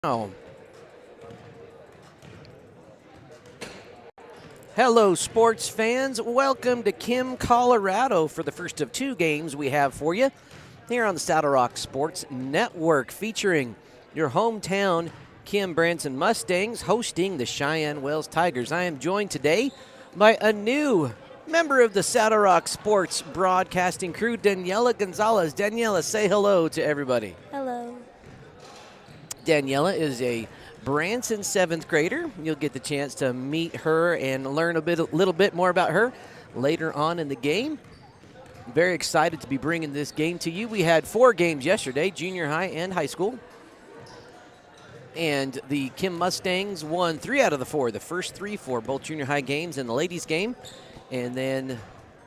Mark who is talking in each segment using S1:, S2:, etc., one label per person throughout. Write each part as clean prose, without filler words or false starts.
S1: Oh. Hello, sports fans. Welcome to Kim, Colorado for the first of two games we have for you here on the Saddle Rock Sports Network, featuring your hometown Kim Branson Mustangs hosting the Cheyenne Wells Tigers. I am joined today by a new member of the Saddle Rock Sports broadcasting crew, Daniela Gonzalez. Daniela, say hello to everybody.
S2: Hello.
S1: Daniela is a Branson 7th grader. You'll get the chance to meet her and learn a little bit more about her later on in the game. Very excited to be bringing this game to you. We had 4 games yesterday, junior high and high school. And the Kim Mustangs won 3 out of the 4, the first 3 for both junior high games and the ladies game. And then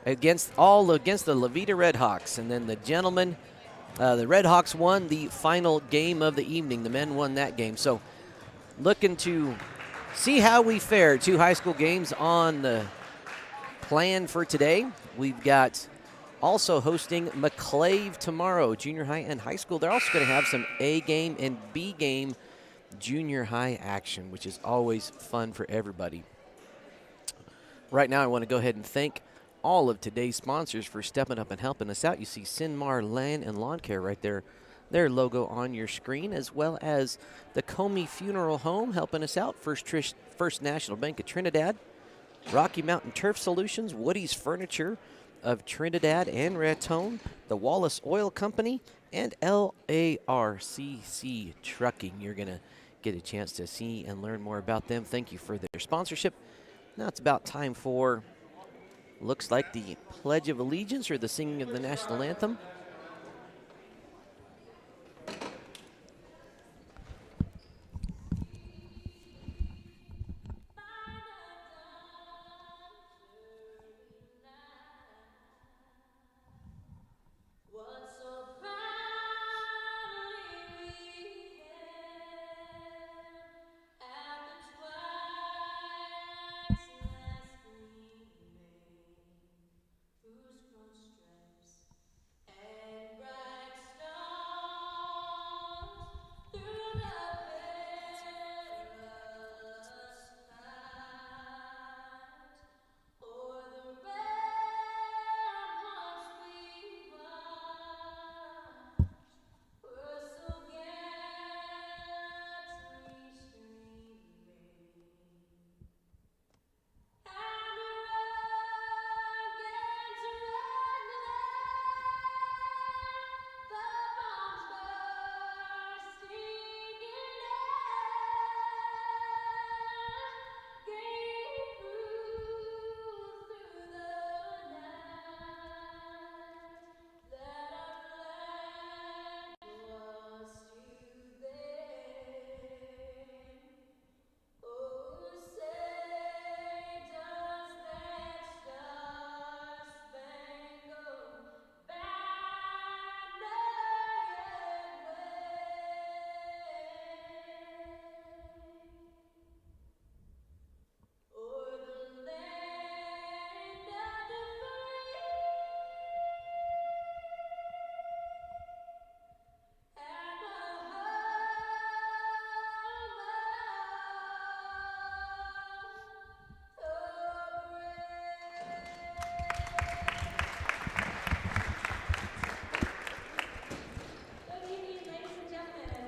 S1: against the Levita Redhawks. And then the gentlemen, the Redhawks won the final game of the evening. The men won that game. So looking to see how we fare. 2 high school games on the plan for today. We've got also hosting McClave tomorrow, junior high and high school. They're also going to have some A game and B game junior high action, which is always fun for everybody. Right now, I want to go ahead and thank all of today's sponsors for stepping up and helping us out. You see Sinmar Land and Lawn Care right there, their logo on your screen, as well as the Comey Funeral Home helping us out, First National Bank of Trinidad, Rocky Mountain Turf Solutions, Woody's Furniture of Trinidad and Raton, the Wallace Oil Company, and LARCC Trucking. You're going to get a chance to see and learn more about them. Thank you for their sponsorship. Now it's about time for, looks like, the Pledge of Allegiance or the singing of the national anthem.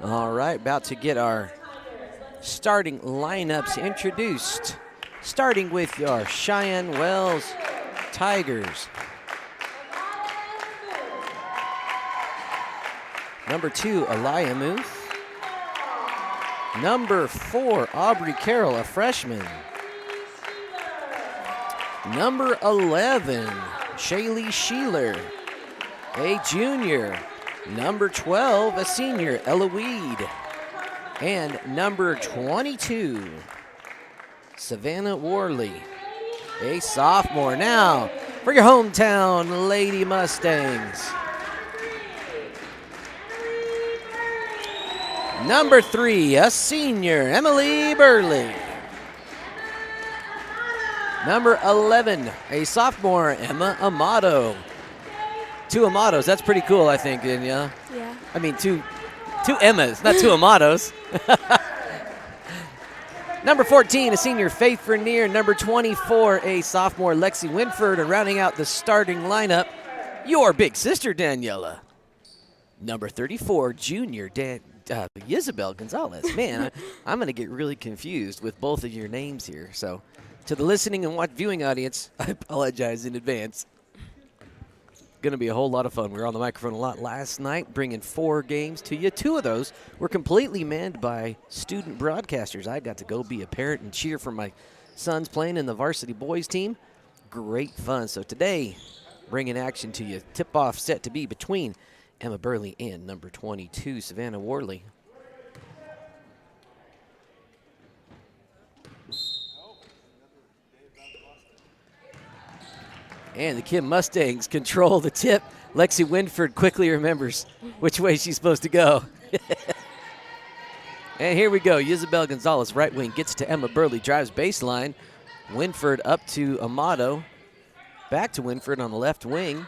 S1: All right, about to get our starting lineups introduced. Starting with our Cheyenne Wells Tigers. Number 2, Aliyah Muth. Number 4, Aubrey Carroll, a freshman. Number 11, Shaylee Sheeler, a junior. Number 12, a senior, Ella Weed. And number 22, Savannah Worley, a sophomore. Now, for your hometown Lady Mustangs. Number 3, a senior, Emily Burley. Number 11, a sophomore, Emma Amato. 2 Amatos, that's pretty cool, I think, Danielle.
S2: Yeah.
S1: I mean, two Two Emmas, not two Amados. Number 14, a senior, Faith Vernier. Number 24, a sophomore, Lexi Winford. And rounding out the starting lineup, your big sister, Daniela. Number 34, junior, Isabel Gonzalez. Man, I'm going to get really confused with both of your names here. So to the listening and viewing audience, I apologize in advance. Going to be a whole lot of fun. We were on the microphone a lot last night, bringing 4 games to you. 2 of those were completely manned by student broadcasters. I got to go be a parent and cheer for my sons playing in the varsity boys team. Great fun. So today, bringing action to you. Tip-off set to be between Emma Burley and number 22, Savannah Worley. And the Kim Mustangs control the tip. Lexi Winford quickly remembers which way she's supposed to go. And here we go. Isabel Gonzalez, right wing, gets to Emma Burley, drives baseline. Winford up to Amato. Back to Winford on the left wing.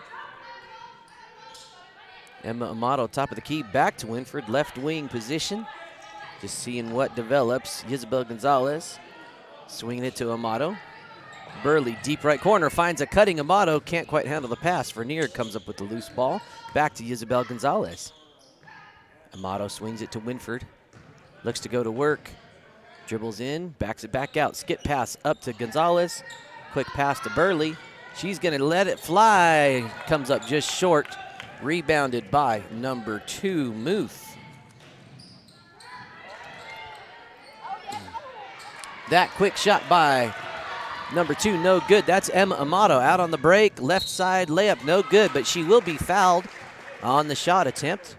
S1: Emma Amato, top of the key, back to Winford, left wing position. Just seeing what develops. Isabel Gonzalez swinging it to Amato. Burley, deep right corner, finds a cutting Amato, can't quite handle the pass. Vernier comes up with the loose ball. Back to Isabel Gonzalez. Amato swings it to Winford. Looks to go to work. Dribbles in, backs it back out. Skip pass up to Gonzalez. Quick pass to Burley. She's going to let it fly. Comes up just short. Rebounded by number 2, Muth. That quick shot by number 2, no good. That's Emma Amato out on the break. Left side layup, no good, but she will be fouled on the shot attempt.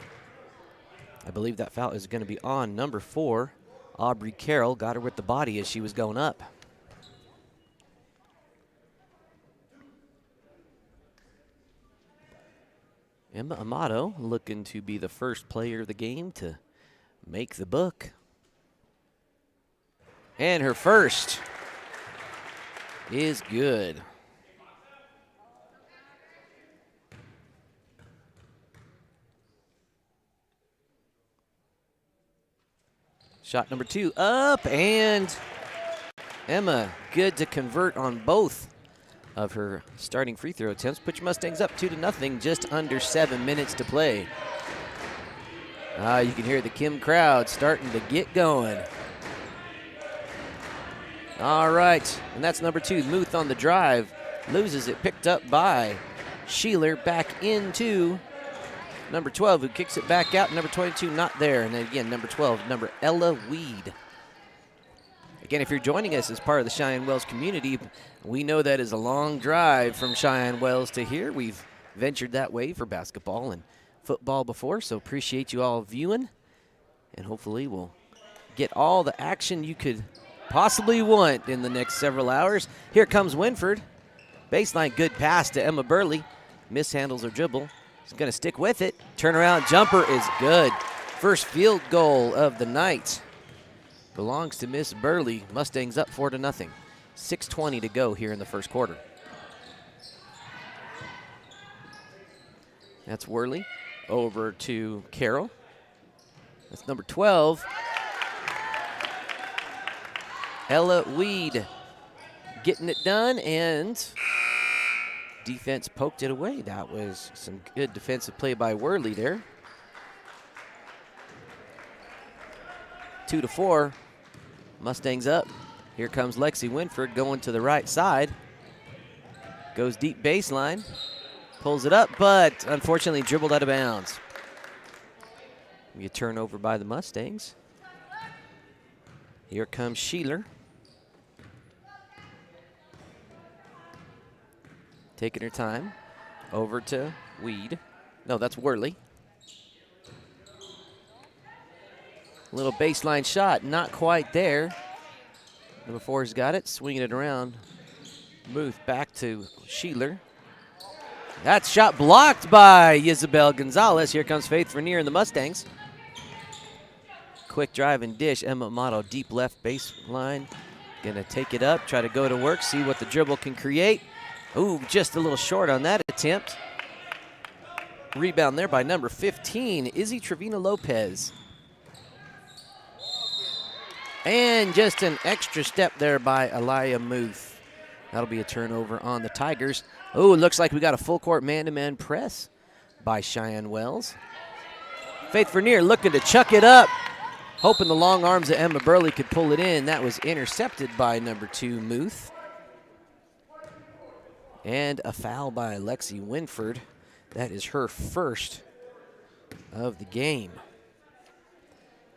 S1: I believe that foul is going to be on number 4, Aubrey Carroll. Got her with the body as she was going up. Emma Amato looking to be the first player of the game to make the book. And her first is good. Shot number 2 up, and Emma good to convert on both of her starting free throw attempts. Put your Mustangs up 2-0, just under 7 minutes to play. You can hear the Kim crowd starting to get going. All right, and that's number 2, Muth on the drive. Loses it, picked up by Sheeler, back into number 12, who kicks it back out. Number 22, not there. And then again, number 12, number Ella Weed. Again, if you're joining us as part of the Cheyenne Wells community, we know that is a long drive from Cheyenne Wells to here. We've ventured that way for basketball and football before, so appreciate you all viewing. And hopefully we'll get all the action you could possibly want in the next several hours. Here comes Winford. Baseline, good pass to Emma Burley. Mishandles her dribble. She's going to stick with it. Turnaround jumper is good. First field goal of the night belongs to Miss Burley. Mustangs up 4-0. 6:20 to go here in the first quarter. That's Worley over to Carroll. That's number 12. Ella Weed getting it done, and defense poked it away. That was some good defensive play by Worley there. 2-4. Mustangs up. Here comes Lexi Winford going to the right side. Goes deep baseline. Pulls it up, but unfortunately dribbled out of bounds. We get turnover by the Mustangs. Here comes Sheeler. Taking her time. Over to Weed. No, that's Worley. Little baseline shot, not quite there. Number 4's got it, swinging it around. Muth back to Sheeler. That shot blocked by Isabel Gonzalez. Here comes Faith Vernier and the Mustangs. Quick drive and dish. Emma Amato deep left baseline. Gonna take it up, try to go to work, see what the dribble can create. Ooh, just a little short on that attempt. Rebound there by number 15, Izzy Trevina Lopez. And just an extra step there by Aliyah Muth. That'll be a turnover on the Tigers. Oh, it looks like we got a full court man-to-man press by Cheyenne Wells. Faith Vernier looking to chuck it up, hoping the long arms of Emma Burley could pull it in. That was intercepted by number 2, Muth. And a foul by Lexi Winford. That is her first of the game.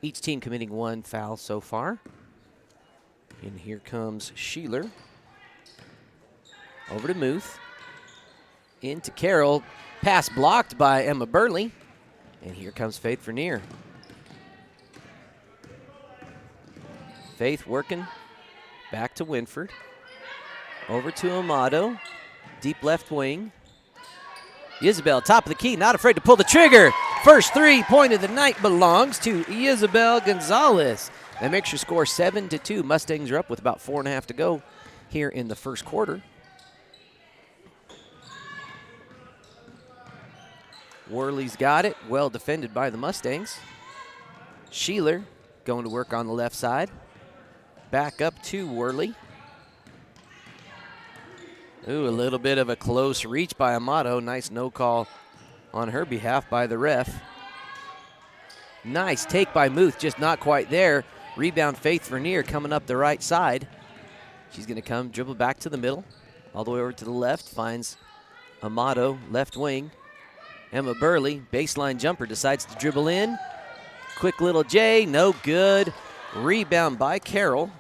S1: Each team committing 1 foul so far. And here comes Sheeler. Over to Muth. Into Carroll. Pass blocked by Emma Burley. And here comes Faith Vernier. Faith working. Back to Winford. Over to Amato. Deep left wing. Isabel, top of the key, not afraid to pull the trigger. First 3-point of the night belongs to Isabel Gonzalez. That makes your score 7-2. Mustangs are up with about 4.5 to go here in the first quarter. Worley's got it, well defended by the Mustangs. Sheeler going to work on the left side. Back up to Worley. Ooh, a little bit of a close reach by Amato. Nice no call on her behalf by the ref. Nice take by Muth, just not quite there. Rebound Faith Vernier coming up the right side. She's going to come, dribble back to the middle, all the way over to the left, finds Amato, left wing. Emma Burley, baseline jumper, decides to dribble in. Quick little J, no good. Rebound by Carroll.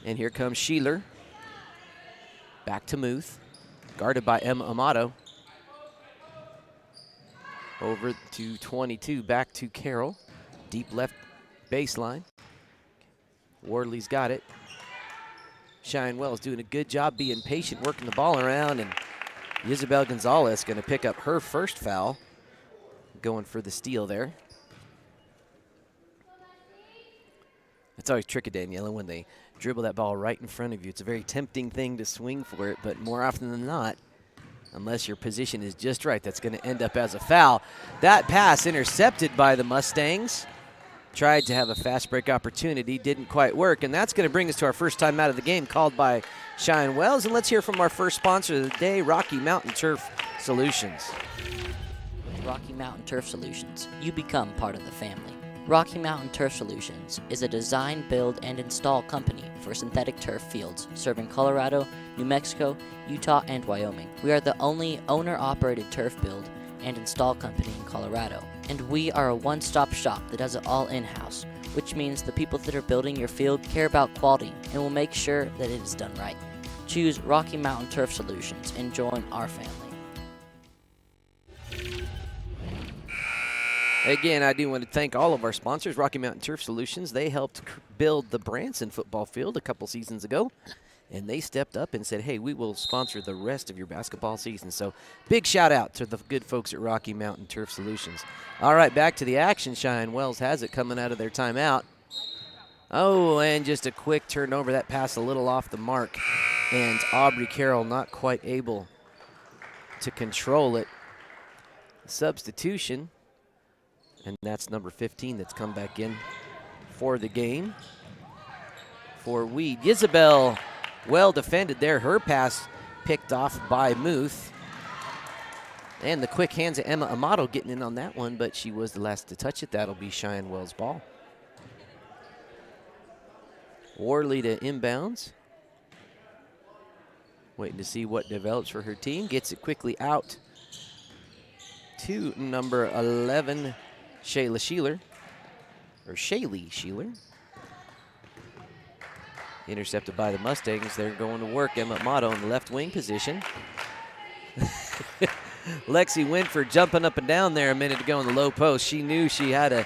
S1: And here comes Sheeler. Back to Muth, guarded by Emma Amato. Over to 22, back to Carroll. Deep left baseline. Wardley's got it. Cheyenne Wells doing a good job being patient, working the ball around, and Isabel Gonzalez going to pick up her first foul, going for the steal there. It's always tricky, Daniela, when they dribble that ball right in front of you. It's a very tempting thing to swing for it, but more often than not, unless your position is just right, that's going to end up as a foul. That pass intercepted by the Mustangs. Tried to have a fast break opportunity, didn't quite work, and that's going to bring us to our first time out of the game, called by Cheyenne Wells. And let's hear from our first sponsor of the day, Rocky Mountain Turf Solutions.
S2: With Rocky Mountain Turf Solutions, you become part of the family. Rocky Mountain Turf Solutions is a design, build, and install company for synthetic turf fields serving Colorado, New Mexico, Utah, and Wyoming. We are the only owner-operated turf build and install company in Colorado, and we are a one-stop shop that does it all in-house, which means the people that are building your field care about quality and will make sure that it is done right. Choose Rocky Mountain Turf Solutions and join our family.
S1: Again, I do want to thank all of our sponsors, Rocky Mountain Turf Solutions. They helped build the Branson football field a couple seasons ago, and they stepped up and said, hey, we will sponsor the rest of your basketball season. So big shout out to the good folks at Rocky Mountain Turf Solutions. All right, back to the action. Cheyenne Wells has it coming out of their timeout. Oh, and just a quick turnover. That pass a little off the mark, and Aubrey Carroll not quite able to control it. Substitution. And that's number 15 that's come back in for the game for Weed. Isabel, well defended there. Her pass picked off by Muth. And the quick hands of Emma Amato getting in on that one, but she was the last to touch it. That'll be Cheyenne Wells' ball. Worley to inbounds. Waiting to see what develops for her team. Gets it quickly out to number 11, Shaylee Sheeler. Intercepted by the Mustangs. They're going to work Emma Amato in the left wing position. Lexi Winford jumping up and down there a minute ago in the low post. She knew she had a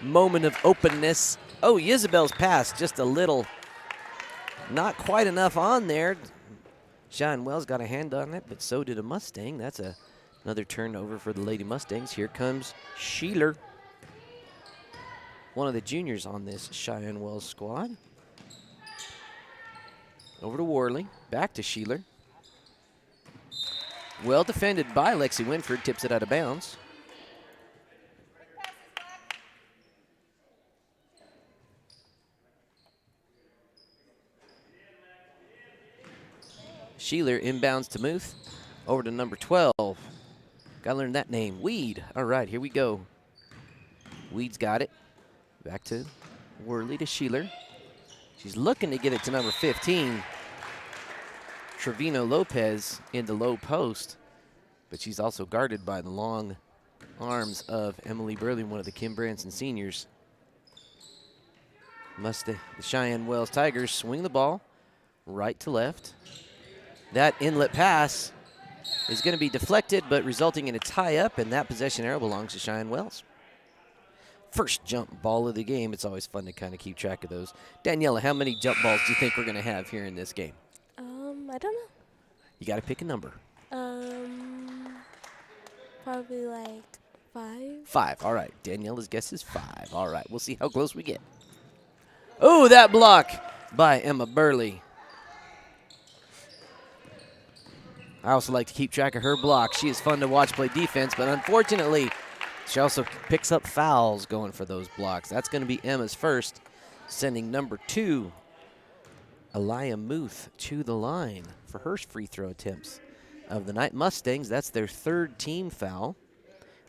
S1: moment of openness. Oh, Isabel's pass just a little, not quite enough on there. Cheyenne Wells got a hand on it, but so did a Mustang. That's another turnover for the Lady Mustangs. Here comes Sheeler, one of the juniors on this Cheyenne Wells squad. Over to Worley, back to Sheeler. Well defended by Lexi Winford, tips it out of bounds. Sheeler inbounds to Muth. Over to number 12. Gotta learn that name. Weed. All right, here we go. Weed's got it. Back to Worley to Sheeler. She's looking to get it to number 15. Trevino Lopez in the low post. But she's also guarded by the long arms of Emily Burley, one of the Kim Branson seniors. The Cheyenne Wells Tigers swing the ball right to left. That inlet pass is going to be deflected, but resulting in a tie-up, and that possession arrow belongs to Cheyenne Wells. First jump ball of the game. It's always fun to kind of keep track of those. Daniela, how many jump balls do you think we're going to have here in this game?
S3: I don't know.
S1: You got to pick a number.
S3: Probably like 5.
S1: 5. All right. Daniela's guess is 5. All right. We'll see how close we get. Oh, that block by Emma Burley. I also like to keep track of her blocks. She is fun to watch play defense, but unfortunately, she also picks up fouls going for those blocks. That's going to be Emma's first, sending number 2, Aliyah Muth, to the line for her free throw attempts of the night. Mustangs, that's their 3rd team foul.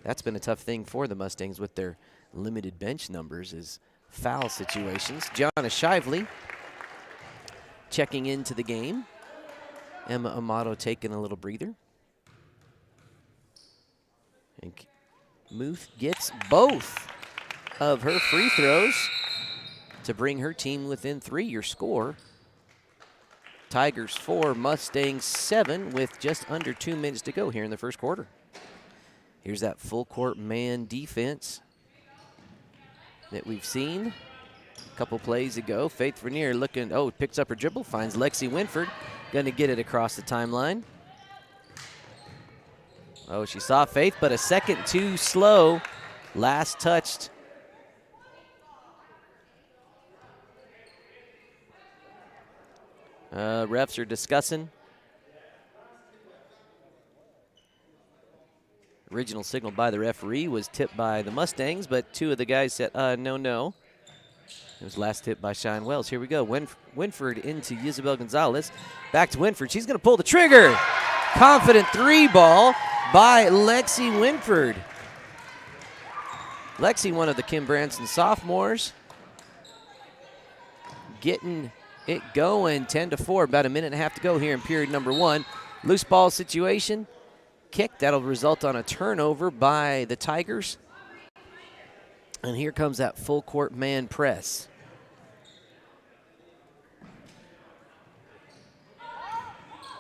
S1: That's been a tough thing for the Mustangs with their limited bench numbers is foul situations. Gianna Shively checking into the game. Emma Amato taking a little breather. And Muth gets both of her free throws to bring her team within 3. Your score, Tigers 4, Mustangs 7, with just under 2 minutes to go here in the first quarter. Here's that full court man defense that we've seen a couple plays ago. Faith Vernier looking, picks up her dribble, finds Lexi Winford. Gonna get it across the timeline. Oh, she saw Faith, but a second too slow. Last touched. Refs are discussing. Original signal by the referee was tipped by the Mustangs, but 2 of the guys said, no. It was last hit by Cheyenne Wells. Here we go. Winford into Isabel Gonzalez. Back to Winford. She's going to pull the trigger. Confident 3 ball by Lexi Winford. Lexi, one of the Kim Branson sophomores, getting it going. 10-4. About a minute and a half to go here in period number 1. Loose ball situation. Kick. That'll result on a turnover by the Tigers. And here comes that full court man press.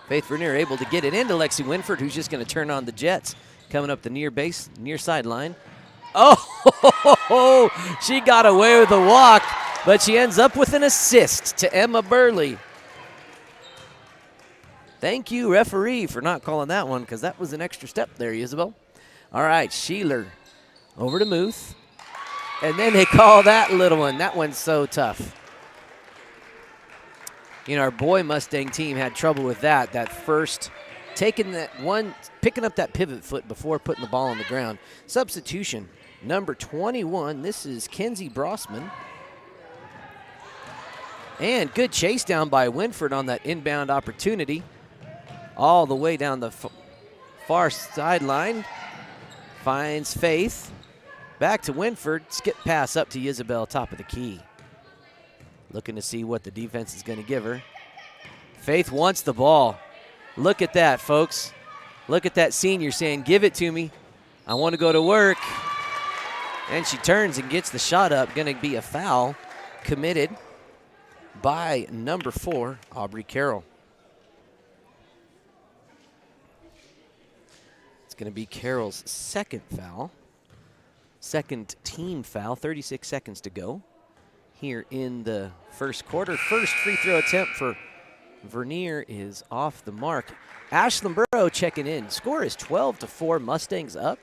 S1: Faith Vernier able to get it into Lexi Winford, who's just going to turn on the Jets. Coming up the near sideline. Oh, she got away with the walk, but she ends up with an assist to Emma Burley. Thank you, referee, for not calling that one, because that was an extra step there, Isabel. All right, Sheeler over to Muth. And then they call that little one. That one's so tough. Our boy Mustang team had trouble with that. That first, picking up that pivot foot before putting the ball on the ground. Substitution, number 21. This is Kenzie Brossman. And good chase down by Winford on that inbound opportunity. All the way down the far sideline. Finds Faith. Back to Winford. Skip pass up to Isabel, top of the key. Looking to see what the defense is going to give her. Faith wants the ball. Look at that, folks. Look at that senior saying, give it to me. I want to go to work. And she turns and gets the shot up. Going to be a foul committed by number 4, Aubrey Carroll. It's going to be Carroll's second foul. Second team foul, 36 seconds to go here in the first quarter. First free throw attempt for Vernier is off the mark. Ashlyn Burrow checking in. Score is 12-4, Mustangs up.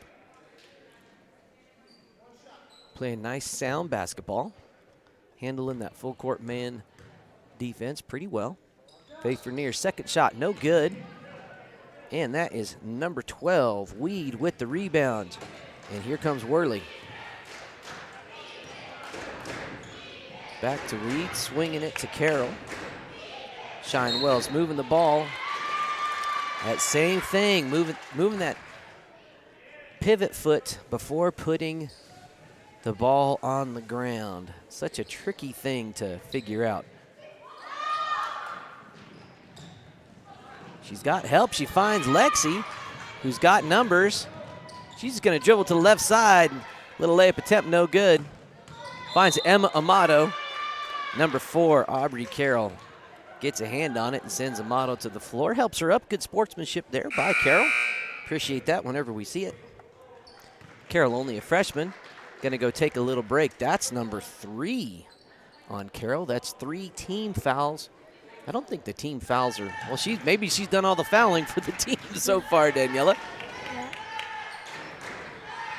S1: Playing nice sound basketball. Handling that full court man defense pretty well. Faith Vernier, second shot, no good. And that is number 12, Weed with the rebound. And here comes Worley. Back to Weed, swinging it to Carroll. Cheyenne Wells moving the ball That same thing, moving that pivot foot before putting the ball on the ground. Such a tricky thing to figure out. She's got help. She finds Lexi, who's got numbers. She's going to dribble to the left side. Little layup attempt, no good. Finds Emma Amato. Number 4, Aubrey Carroll, gets a hand on it and sends Amato to the floor. Helps her up. Good sportsmanship there by Carroll. Appreciate that whenever we see it. Carroll, only a freshman, going to go take a little break. That's number 3 on Carroll. That's 3 team fouls. I don't think the team fouls are, well, maybe she's done all the fouling for the team so far, Daniela.
S3: Yeah.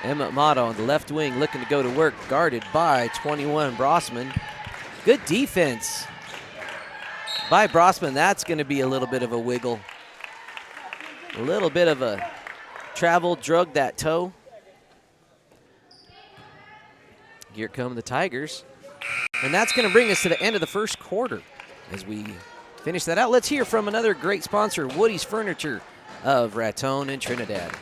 S1: Emma Amato on the left wing looking to go to work, guarded by 21 Brossman. Good defense by Brossman. That's going to be a little bit of a wiggle. A little bit of a travel, drug that toe. Here come the Tigers. And that's going to bring us to the end of the first quarter. As we finish that out, let's hear from another great sponsor, Woody's Furniture of Raton and Trinidad.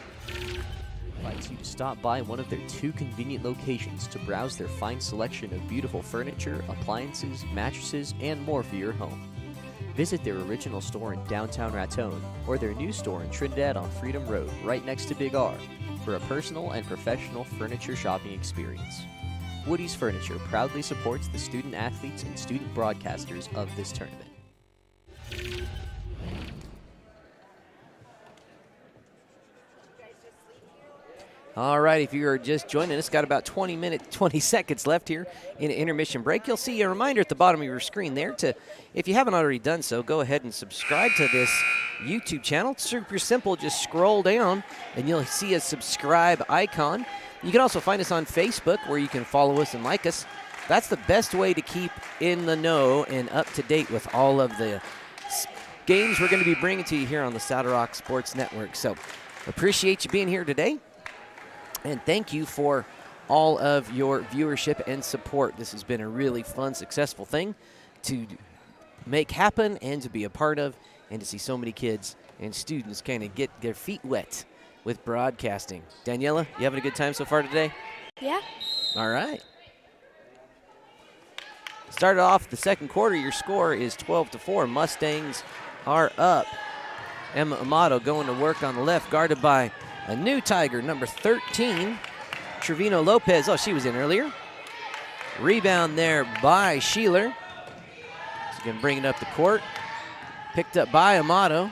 S4: Invites you to stop by one of their 2 convenient locations to browse their fine selection of beautiful furniture, appliances, mattresses, and more for your home. Visit their original store in downtown Raton or their new store in Trinidad on Freedom Road, right next to Big R, for a personal and professional furniture shopping experience. Woody's Furniture proudly supports the student athletes and student broadcasters of this tournament.
S1: All right, if you are just joining us, got about 20 seconds left here in an intermission break. You'll see a reminder at the bottom of your screen there to, if you haven't already done so, go ahead and subscribe to this YouTube channel. It's super simple. Just scroll down and you'll see a subscribe icon. You can also find us on Facebook where you can follow us and like us. That's the best way to keep in the know and up to date with all of the games we're going to be bringing to you here on the Saddle Rock Sports Network. So appreciate you being here today. And thank you for all of your viewership and support. This has been a really fun, successful thing to make happen and to be a part of, and to see so many kids and students kind of get their feet wet with broadcasting. Daniela, you having a good time so far today?
S3: Yeah.
S1: All right. Started off the second quarter. Your score is 12-4. Mustangs are up. Emma Amato going to work on the left, guarded by a new Tiger, number 13, Trevino Lopez. Oh, she was in earlier. Rebound there by Sheeler. She's going to bring it up the court. Picked up by Amato.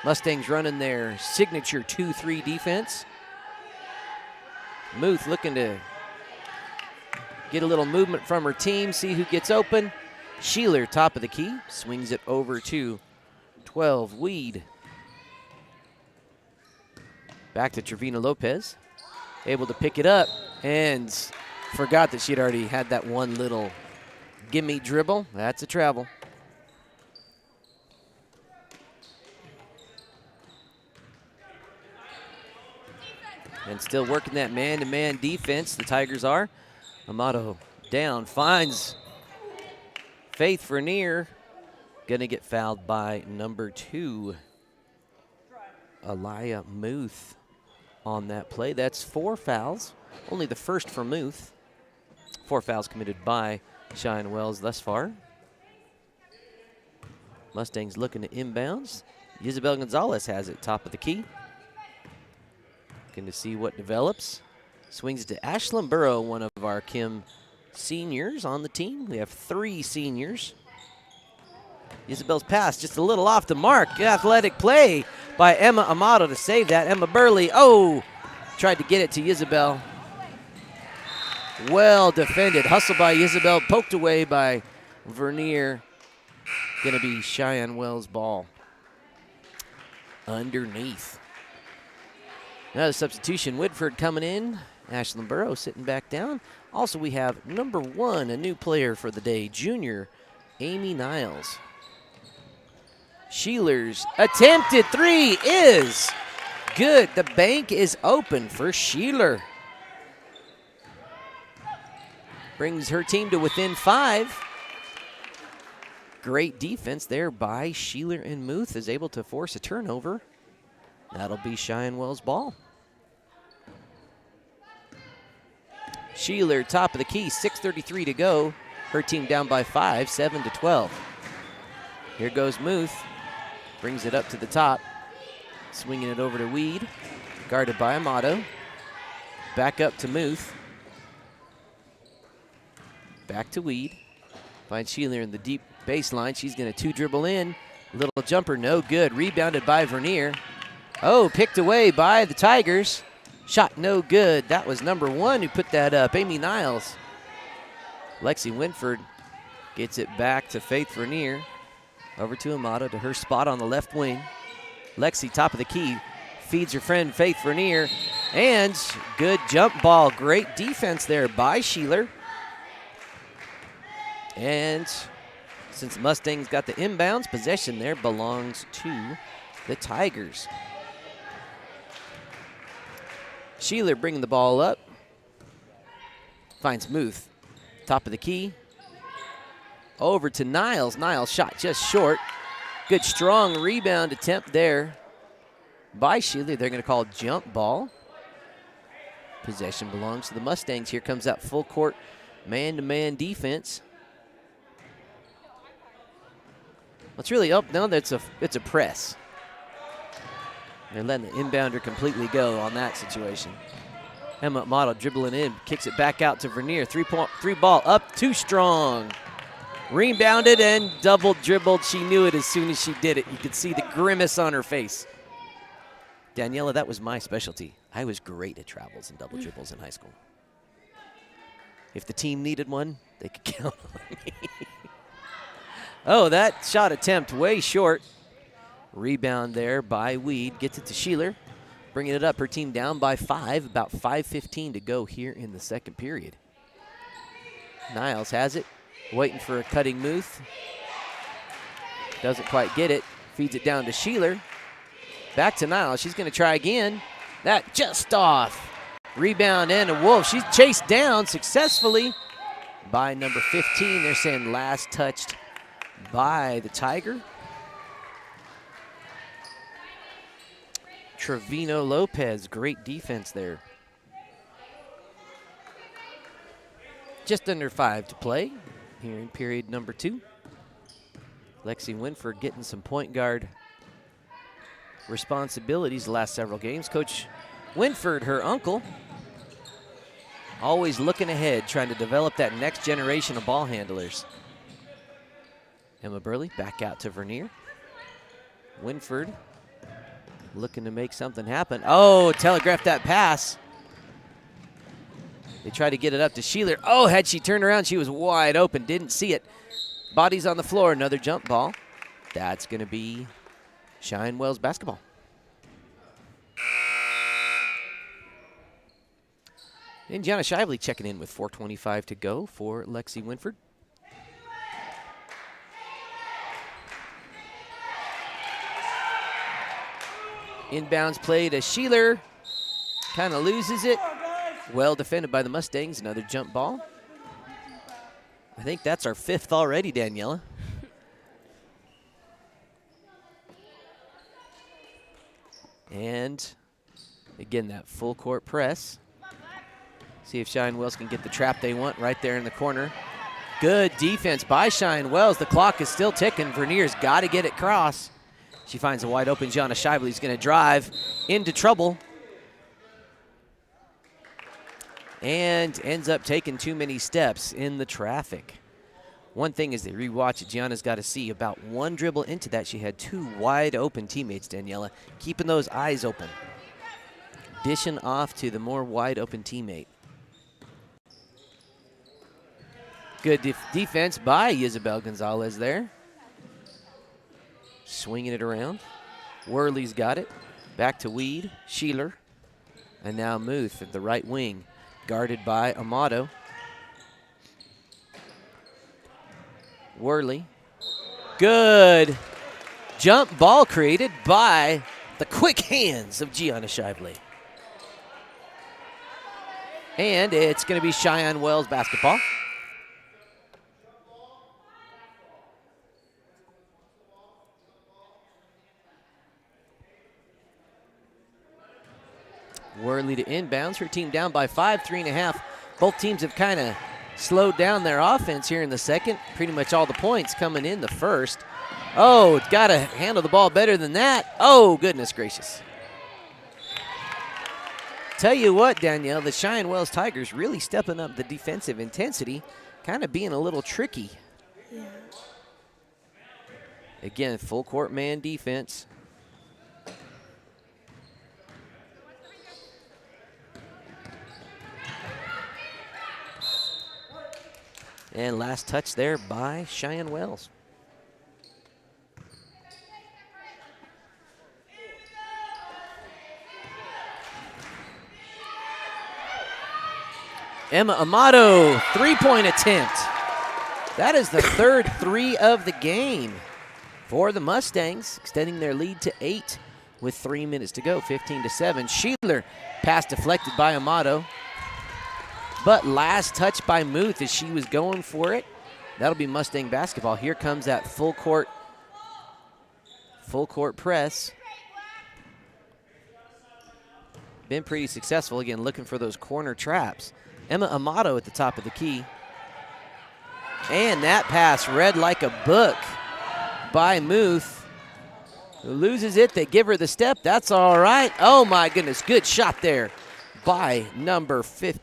S1: Mustangs running their signature 2-3 defense. Muth looking to get a little movement from her team, see who gets open. Sheeler, top of the key, swings it over to 12, Weed. Back to Trevino Lopez, able to pick it up, and forgot that she'd already had that one little gimme dribble. That's a travel. And still working that man-to-man defense, the Tigers are. Amato down, finds Faith Vernier. Gonna get fouled by number 2, Aliyah Muth. On that play. That's 4 fouls, only the first for Muth. 4 fouls committed by Cheyenne Wells thus far. Mustangs looking to inbounds. Isabel Gonzalez has it, top of the key. Looking to see what develops. Swings it to Ashlyn Burrow, one of our Kim seniors on the team. We have 3 seniors. Isabel's pass just a little off the mark. Good athletic play by Emma Amato to save that. Emma Burley, tried to get it to Isabel. Well defended. Hustle by Isabel, poked away by Vernier. Gonna be Cheyenne Wells' ball. Underneath. Another substitution, Whitford coming in. Ashlyn Burrow sitting back down. Also, we have number 1, a new player for the day, junior Amy Niles. Sheeler's attempted 3 is good. The bank is open for Sheeler. Brings her team to within 5. Great defense there by Sheeler, and Muth is able to force a turnover. That'll be Cheyenne Wells' ball. Sheeler, top of the key, 6:33 to go. Her team down by 5, 7-12. Here goes Muth. Brings it up to the top. Swinging it over to Weed. Guarded by Amato. Back up to Muth. Back to Weed. Finds Sheeler in the deep baseline. She's going to 2-dribble in. Little jumper, no good. Rebounded by Vernier. Oh, picked away by the Tigers. Shot no good. That was number 1 who put that up, Amy Niles. Lexi Winford gets it back to Faith Vernier. Over to Amato, to her spot on the left wing. Lexi, top of the key, feeds her friend Faith Vernier. And good jump ball. Great defense there by Sheeler. And since the Mustangs got the inbounds, possession there belongs to the Tigers. Sheeler bringing the ball up. Finds Muth. Top of the key. Over to Niles. Niles shot just short. Good strong rebound attempt there by Sheeler. They're going to call jump ball. Possession belongs to the Mustangs. Here comes that full court man-to-man defense. It's really up. No, it's a press. They're letting the inbounder completely go on that situation. Emma Amato dribbling in, kicks it back out to Vernier. Three ball up, too strong. Rebounded and double dribbled. She knew it as soon as she did it. You could see the grimace on her face. Daniela, that was my specialty. I was great at travels and double dribbles in high school. If the team needed one, they could count on me. Oh, that shot attempt way short. Rebound there by Weed. Gets it to Sheeler. Bringing it up. Her team down by 5. About 5:15 to go here in the second period. Niles has it. Waiting for a cutting Muth. Doesn't quite get it. Feeds it down to Sheeler. Back to Niles. She's going to try again. That just off. Rebound and a Wolf. She's chased down successfully by number 15. They're saying last touched by the Tiger. Trevino Lopez, great defense there. Just under 5 to play here in period number 2. Lexi Winford getting some point guard responsibilities the last several games. Coach Winford, her uncle, always looking ahead, trying to develop that next generation of ball handlers. Emma Burley back out to Vernier. Winford looking to make something happen. Oh, telegraphed that pass. They try to get it up to Sheeler. Oh, had she turned around, she was wide open. Didn't see it. Bodies on the floor. Another jump ball. That's going to be Cheyenne Wells basketball. And Gianna Shively checking in with 4:25 to go for Lexi Winford. Inbounds play to Sheeler. Kind of loses it. Well defended by the Mustangs. Another jump ball. I think that's our 5th already, Daniela. And again, that full court press. See if Cheyenne Wells can get the trap they want right there in the corner. Good defense by Cheyenne Wells. The clock is still ticking. Vernier's got to get it cross. She finds a wide open Gianna Shively. He's going to drive into trouble. And ends up taking too many steps in the traffic. One thing is they rewatch it. Gianna's got to see about 1 dribble into that. She had 2 wide open teammates, Daniela, keeping those eyes open. Dishing off to the more wide open teammate. Good defense by Isabel Gonzalez there. Swinging it around. Worley's got it. Back to Weed, Sheeler, and now Muth at the right wing, guarded by Amato. Worley. Good jump ball created by the quick hands of Gianna Shively. And it's going to be Cheyenne Wells basketball. Worley to inbounds. Her team down by 5, 3.5. Both teams have kind of slowed down their offense here in the second. Pretty much all the points coming in the first. Oh, it's got to handle the ball better than that. Oh, goodness gracious. Tell you what, Danielle, the Cheyenne Wells Tigers really stepping up the defensive intensity, kind of being a little tricky.
S3: Yeah.
S1: Again, full court man defense. And last touch there by Cheyenne Wells. Emma Amato, three-point attempt. That is the third three of the game for the Mustangs, extending their lead to 8 with 3 minutes to go, 15-7. Sheeler, pass deflected by Amato. But last touch by Muth as she was going for it. That'll be Mustang basketball. Here comes that full court press. Been pretty successful, again, looking for those corner traps. Emma Amato at the top of the key. And that pass read like a book by Muth, who loses it. They give her the step. That's all right. Oh, my goodness. Good shot there by number 5.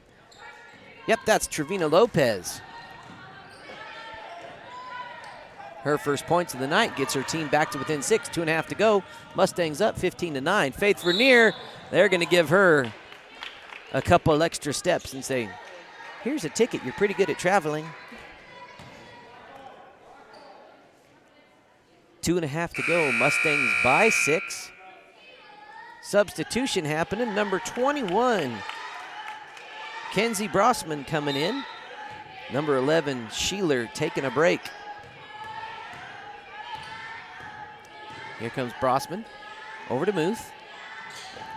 S1: Yep, that's Trevina Lopez. Her first points of the night gets her team back to within 6, 2.5 to go. Mustangs up 15-9. Faith Vernier, they're going to give her a couple extra steps and say, here's a ticket. You're pretty good at traveling. 2.5 to go. Mustangs by 6. Substitution happening. Number 21, Kenzie Brossman coming in. Number 11, Sheeler taking a break. Here comes Brossman. Over to Muth.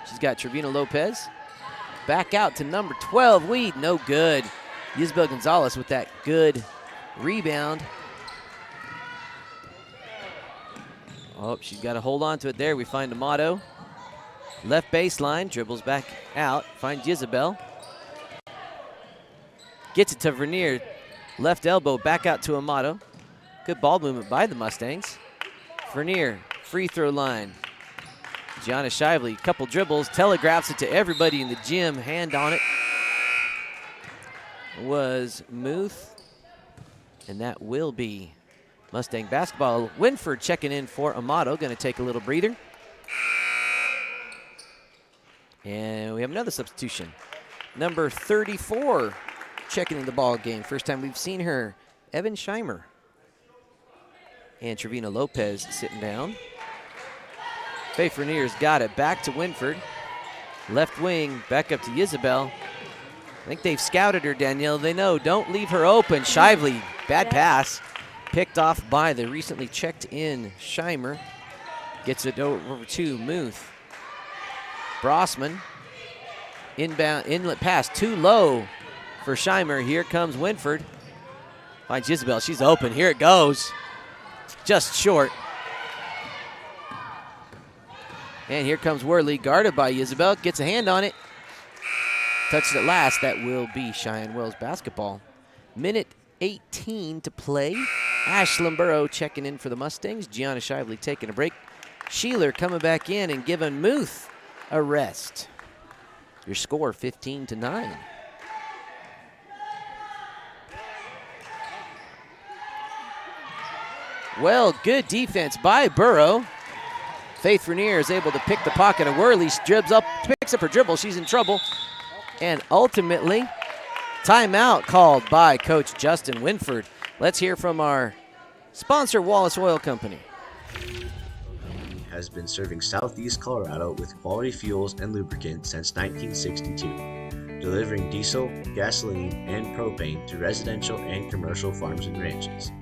S1: She's got Trevina Lopez. Back out to number 12, Weed. No good. Yisbel Gonzalez with that good rebound. Oh, she's got to hold on to it there. We find Amato. Left baseline, dribbles back out, finds Yisabel. Gets it to Vernier. Left elbow, back out to Amato. Good ball movement by the Mustangs. Vernier, free throw line. Gianna Shively, couple dribbles, telegraphs it to everybody in the gym. Hand on it was Muth, and that will be Mustang basketball. Winford checking in for Amato, going to take a little breather. And we have another substitution. Number 34 checking in the ball game. First time we've seen her, Evan Scheimer. And Trevina Lopez sitting down. Faith Vernier's got it. Back to Winford. Left wing, back up to Isabel. I think they've scouted her, Danielle. They know, don't leave her open. Shively, bad pass. Picked off by the recently checked in Scheimer. Gets it over to Muth. Brossman. Inbound, inlet pass, too low for Scheimer. Here comes Winford. Finds Isabel, she's open. Here it goes. Just short. And here comes Worley, guarded by Isabel. Gets a hand on it. Touched it last. That will be Cheyenne Wells basketball. Minute 18 to play. Ashlyn Burrow checking in for the Mustangs. Gianna Shively taking a break. Sheeler coming back in and giving Muth a rest. Your score 15-9. Well, good defense by Burrow. Faith Vernier is able to pick the pocket of Worley. Picks up her dribble. She's in trouble. And ultimately, timeout called by Coach Justin Winford. Let's hear from our sponsor, Wallace Oil Company.
S5: Has been serving Southeast Colorado with quality fuels and lubricants since 1962, delivering diesel, gasoline, and propane to residential and commercial farms and ranches.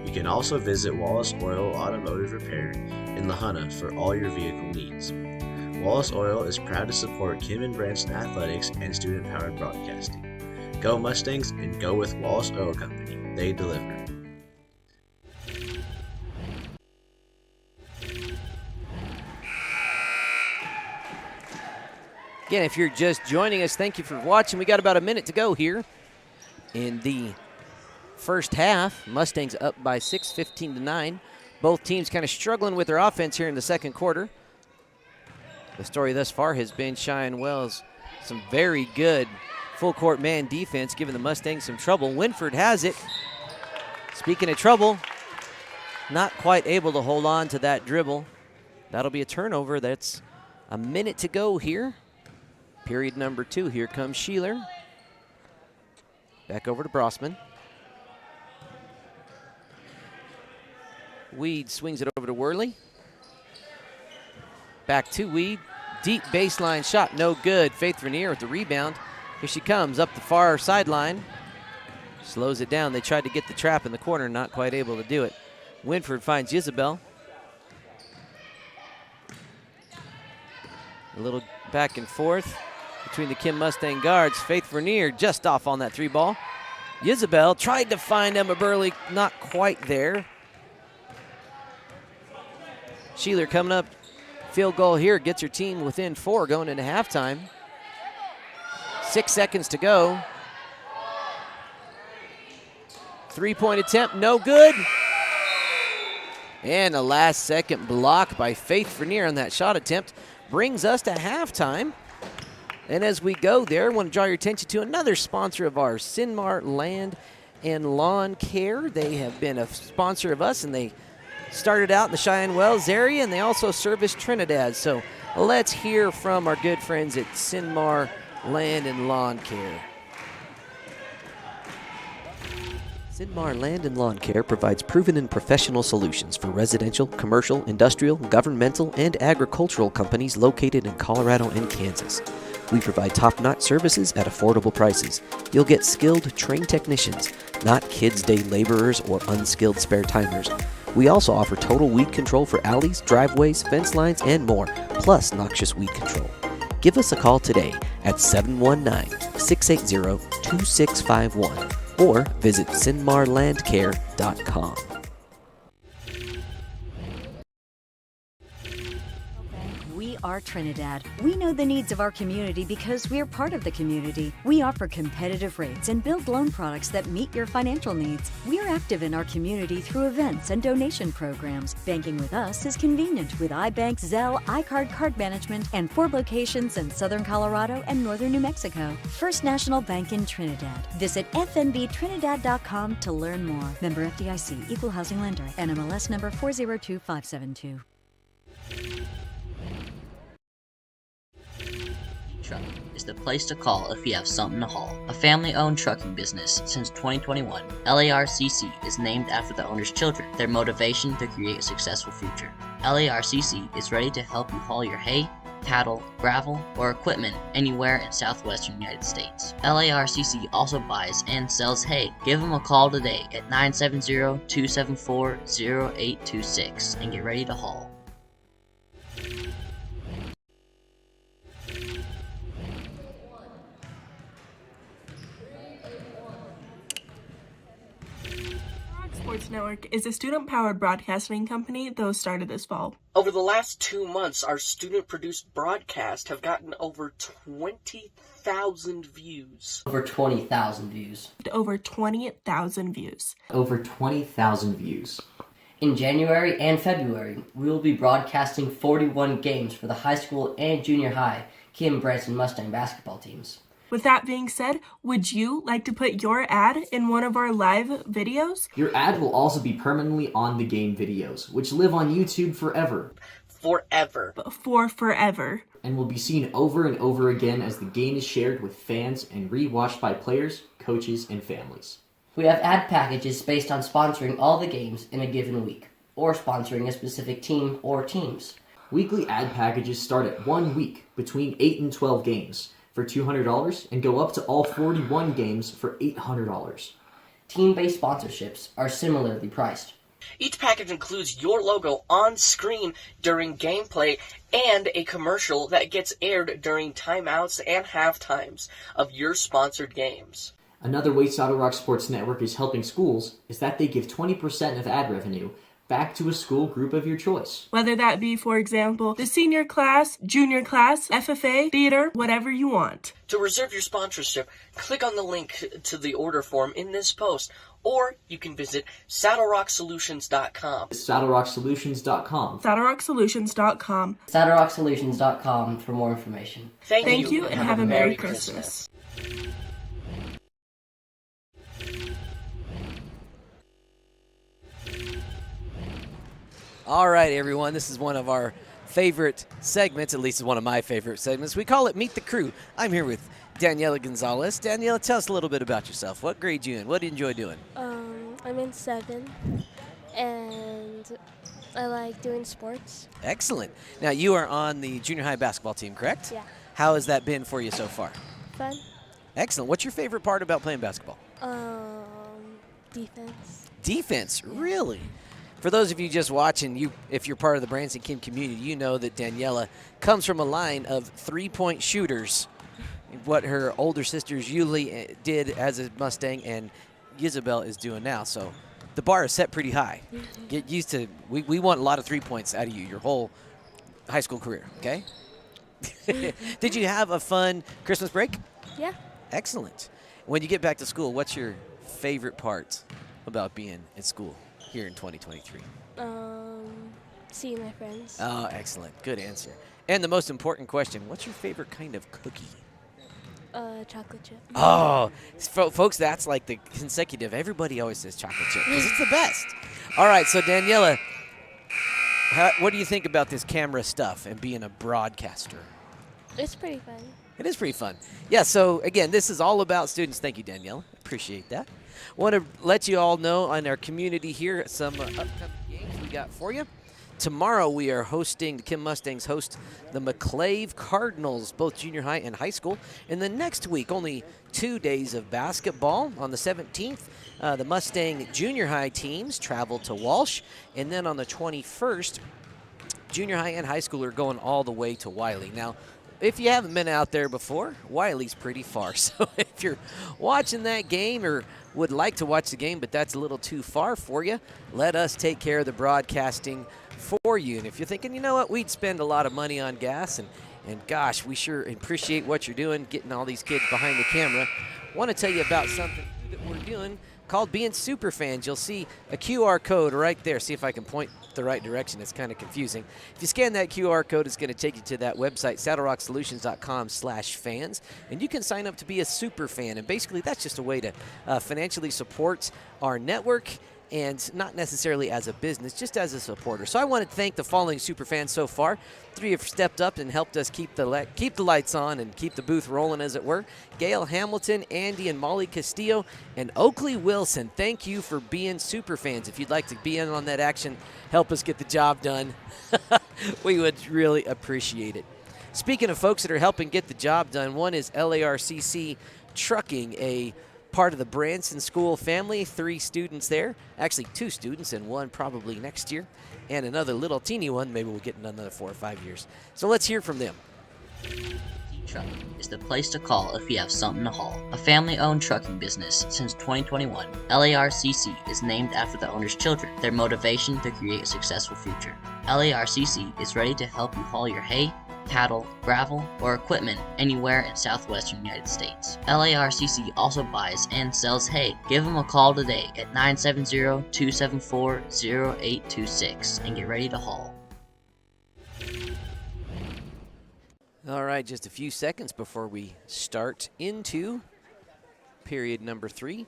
S5: You can also visit Wallace Oil Automotive Repair in La Junta for all your vehicle needs. Wallace Oil is proud to support Kim and Branson athletics and student-powered broadcasting. Go Mustangs and go with Wallace Oil Company. They deliver.
S1: Again, if you're just joining us, thank you for watching. We got about a minute to go here in the first half. Mustangs up by 6, 15-9. Both teams kind of struggling with their offense here in the second quarter. The story thus far has been Cheyenne Wells, some very good full court man defense, giving the Mustangs some trouble. Winford has it. Speaking of trouble, not quite able to hold on to that dribble. That'll be a turnover. That's a minute to go here. Period number 2. Here comes Sheeler. Back over to Brossman. Weed swings it over to Worley. Back to Weed. Deep baseline shot, no good. Faith Vernier with the rebound. Here she comes up the far sideline. Slows it down. They tried to get the trap in the corner, not quite able to do it. Winford finds Isabel. A little back and forth between the Kim Mustang guards. Faith Vernier just off on that 3 ball. Isabel tried to find Emma Burley, not quite there. Sheeler coming up. Field goal here gets her team within 4 going into halftime. 6 seconds to go. 3-point attempt, no good. And a last-second block by Faith Vernier on that shot attempt brings us to halftime. And as we go there, I want to draw your attention to another sponsor of ours, Sinmar Land and Lawn Care. They have been a sponsor of us, and they started out in the Cheyenne Wells area, and they also service Trinidad. So let's hear from our good friends at Sinmar Land and Lawn Care. Sinmar Land and Lawn Care provides proven and professional solutions for residential, commercial, industrial, governmental, and agricultural companies located in Colorado and Kansas. We provide top-notch services at affordable prices. You'll get skilled, trained technicians, not kids' day laborers or unskilled spare-timers. We also offer total weed control for alleys, driveways, fence lines, and more, plus noxious weed control. Give us a call today at 719-680-2651 or visit sinmarlandcare.com.
S6: We are Trinidad. We know the needs of our community because we're part of the community. We offer competitive rates and build loan products that meet your financial needs. We're active in our community through events and donation programs. Banking with us is convenient with iBank, Zelle, iCard card management, and 4 locations in Southern Colorado and Northern New Mexico. First National Bank in Trinidad. Visit fnbtrinidad.com to learn more. Member FDIC, Equal Housing Lender, NMLS number 402572.
S2: Trucking is the place to call if you have something to haul. A family-owned trucking business since 2021, LARCC is named after the owner's children, their motivation to create a successful future. LARCC is ready to help you haul your hay, cattle, gravel, or equipment anywhere in southwestern United States. LARCC also buys and sells hay. Give them a call today at 970-274-0826 and get ready to haul.
S7: Sports Network is a student-powered broadcasting company that was started this fall.
S8: Over the last 2 months, our student-produced broadcasts have gotten over 20,000 views.
S2: Over 20,000 views.
S7: Over 20,000 views.
S4: Over 20,000 views.
S2: In January and February, we will be broadcasting 41 games for the high school and junior high Kim Branson Mustang basketball teams.
S7: With that being said, would you like to put your ad in one of our live videos?
S4: Your ad will also be permanently on the game videos, which live on YouTube forever.
S8: Forever.
S7: For forever.
S4: And will be seen over and over again as the game is shared with fans and re-watched by players, coaches, and families.
S2: We have ad packages based on sponsoring all the games in a given week, or sponsoring a specific team or teams.
S4: Weekly ad packages start at 1 week, between 8 and 12 games, for $200 and go up to all 41 games for $800.
S2: Team-based sponsorships are similarly priced.
S8: Each package includes your logo on screen during gameplay and a commercial that gets aired during timeouts and halftimes of your sponsored games.
S4: Another way Saddle Rock Sports Network is helping schools is that they give 20% of ad revenue
S9: back to a school group of your choice.
S7: Whether that be, for example, the senior class, junior class, FFA, theater, whatever you want.
S8: To reserve your sponsorship, click on the link to the order form in this post, or you can visit saddlerocksolutions.com.
S9: saddlerocksolutions.com.
S7: saddlerocksolutions.com.
S10: saddlerocksolutions.com for more information.
S7: Thank you, and have a Merry Christmas.
S1: All right, everyone, this is one of our favorite segments, at least it's one of my favorite segments. We call it Meet the Crew. I'm here with Daniela Gonzalez. Daniela, tell us a little bit about yourself. What grade you in? What do you enjoy doing?
S3: I'm in 7, and I like doing sports.
S1: Excellent. Now, you are on the junior high basketball team, correct?
S3: Yeah.
S1: How has that been for you so far?
S3: Fun.
S1: Excellent. What's your favorite part about playing basketball?
S3: Defense.
S1: Defense, really? For those of you just watching, if you're part of the Branson Kim community, you know that Daniela comes from a line of three-point shooters, what her older sisters Yuli did as a Mustang and Isabel is doing now. So the bar is set pretty high. Get used to, we want a lot of 3 points out of you your whole high school career, okay? Did you have a fun Christmas break?
S3: Yeah.
S1: Excellent. When you get back to school, what's your favorite part about being at school here in 2023?
S3: Seeing my friends.
S1: Oh, excellent. Good answer. And the most important question, what's your favorite kind of cookie?
S3: Chocolate chip.
S1: Oh, folks, that's like the consecutive. Everybody always says chocolate chip because it's the best. All right, so Daniela, what do you think about this camera stuff and being a broadcaster?
S3: It's pretty fun.
S1: It is pretty fun. Yeah, so again, this is all about students. Thank you, Daniela. Appreciate that. Want to let you all know on our community here some upcoming games we got for you. Tomorrow we are hosting, the Kim Mustangs host the McClave Cardinals, both junior high and high school. And then next week, only 2 days of basketball. On the 17th, the Mustang junior high teams travel to Walsh. And then on the 21st, junior high and high school are going all the way to Wiley. Now, if you haven't been out there before, Wiley's pretty far. So if you're watching that game or would like to watch the game, but that's a little too far for you, let us take care of the broadcasting for you. And if you're thinking, you know what, we'd spend a lot of money on gas, and gosh, we sure appreciate what you're doing, getting all these kids behind the camera, I want to tell you about something that we're doing called Being Super Fans. You'll see a QR code right there. See if I can point the right direction. It's kind of confusing. If you scan that QR code, it's going to take you to that website, saddlerocksolutions.com/fans, and you can sign up to be a super fan. And basically, that's just a way to financially support our network, and not necessarily as a business, just as a supporter. So I want to thank the following super fans so far. 3 have stepped up and helped us keep the lights on and keep the booth rolling, as it were. Gail Hamilton, Andy and Molly Castillo, and Oakley Wilson. Thank you for being super fans. If you'd like to be in on that action, help us get the job done, we would really appreciate it. Speaking of folks that are helping get the job done, one is LARCC Trucking, a part of the Branson school family. 3 students there, actually 2 students and 1 probably next year, and another little teeny one. Maybe we'll get another 4 or 5 years. So let's hear from them.
S2: Trucking is the place to call if you have something to haul. A family-owned trucking business since 2021, LARCC is named after the owner's children, their motivation to create a successful future. LARCC is ready to help you haul your hay, cattle, gravel, or equipment anywhere in southwestern United States. LARCC also buys and sells hay. Give them a call today at 970-274-0826 and get ready to haul.
S1: All right, just a few seconds before we start into period number 3.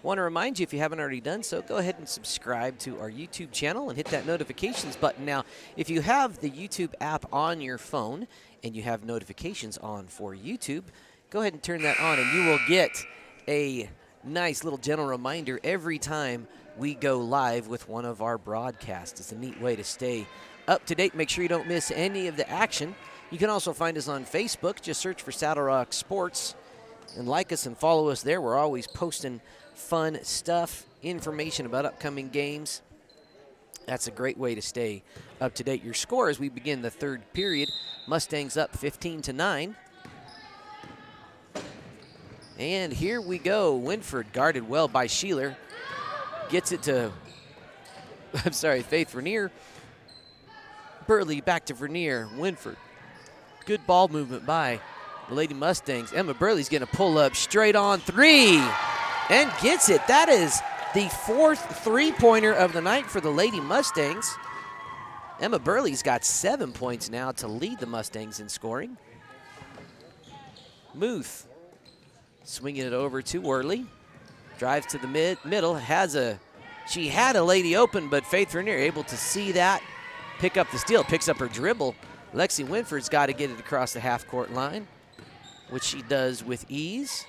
S1: Want to remind you, if you haven't already done so, go ahead and subscribe to our YouTube channel and hit that notifications button. Now, if you have the YouTube app on your phone and you have notifications on for YouTube, go ahead and turn that on, and you will get a nice little gentle reminder every time we go live with one of our broadcasts. It's a neat way to stay up to date. Make sure you don't miss any of the action. You can also find us on Facebook. Just search for Saddle Rock Sports and like us and follow us there. We're always posting fun stuff, information about upcoming games. That's a great way to stay up to date. Your score as we begin the 3rd period, Mustangs up 15-9. And here we go. Winford guarded well by Sheeler. Gets it to I'm sorry, Faith Vernier. Burley back to Vernier. Winford. Good ball movement by the Lady Mustangs. Emma Burley's going to pull up straight on three and gets it. That is the fourth three-pointer of the night for the Lady Mustangs. Emma Burley's got 7 points now to lead the Mustangs in scoring. Muth swinging it over to Worley. Drives to the middle. She had a lady open, but Faith Vernier able to see that. Pick up the steal. Picks up her dribble. Lexi Winford's got to get it across the half-court line, which she does with ease.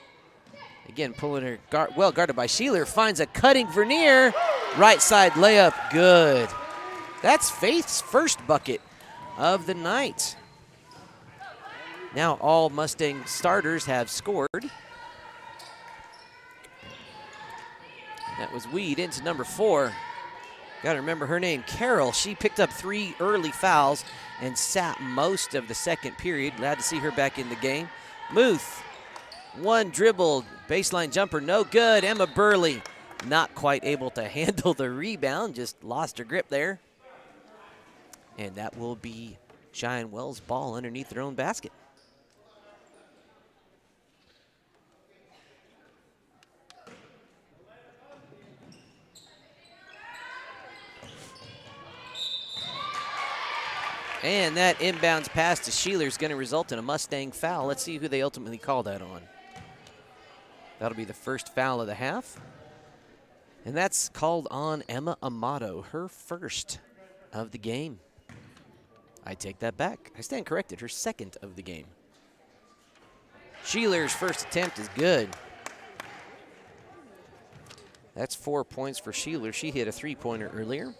S1: Again, pulling her well guarded by Sheeler. Finds a cutting Vernier. Right side layup. Good. That's Faith's first bucket of the night. Now all Mustang starters have scored. That was Weed into number 4. Got to remember her name, Carol. She picked up 3 early fouls and sat most of the second period. Glad to see her back in the game. Muth, one dribble, baseline jumper, no good. Emma Burley not quite able to handle the rebound, just lost her grip there. And that will be Cheyenne Wells' ball underneath their own basket. And that inbounds pass to Sheeler is going to result in a Mustang foul. Let's see who they ultimately call that on. That'll be the first foul of the half. And that's called on Emma Amato, her first of the game. I take that back. I stand corrected, her second of the game. Sheeler's first attempt is good. That's 4 points for Sheeler. She hit a three-pointer earlier.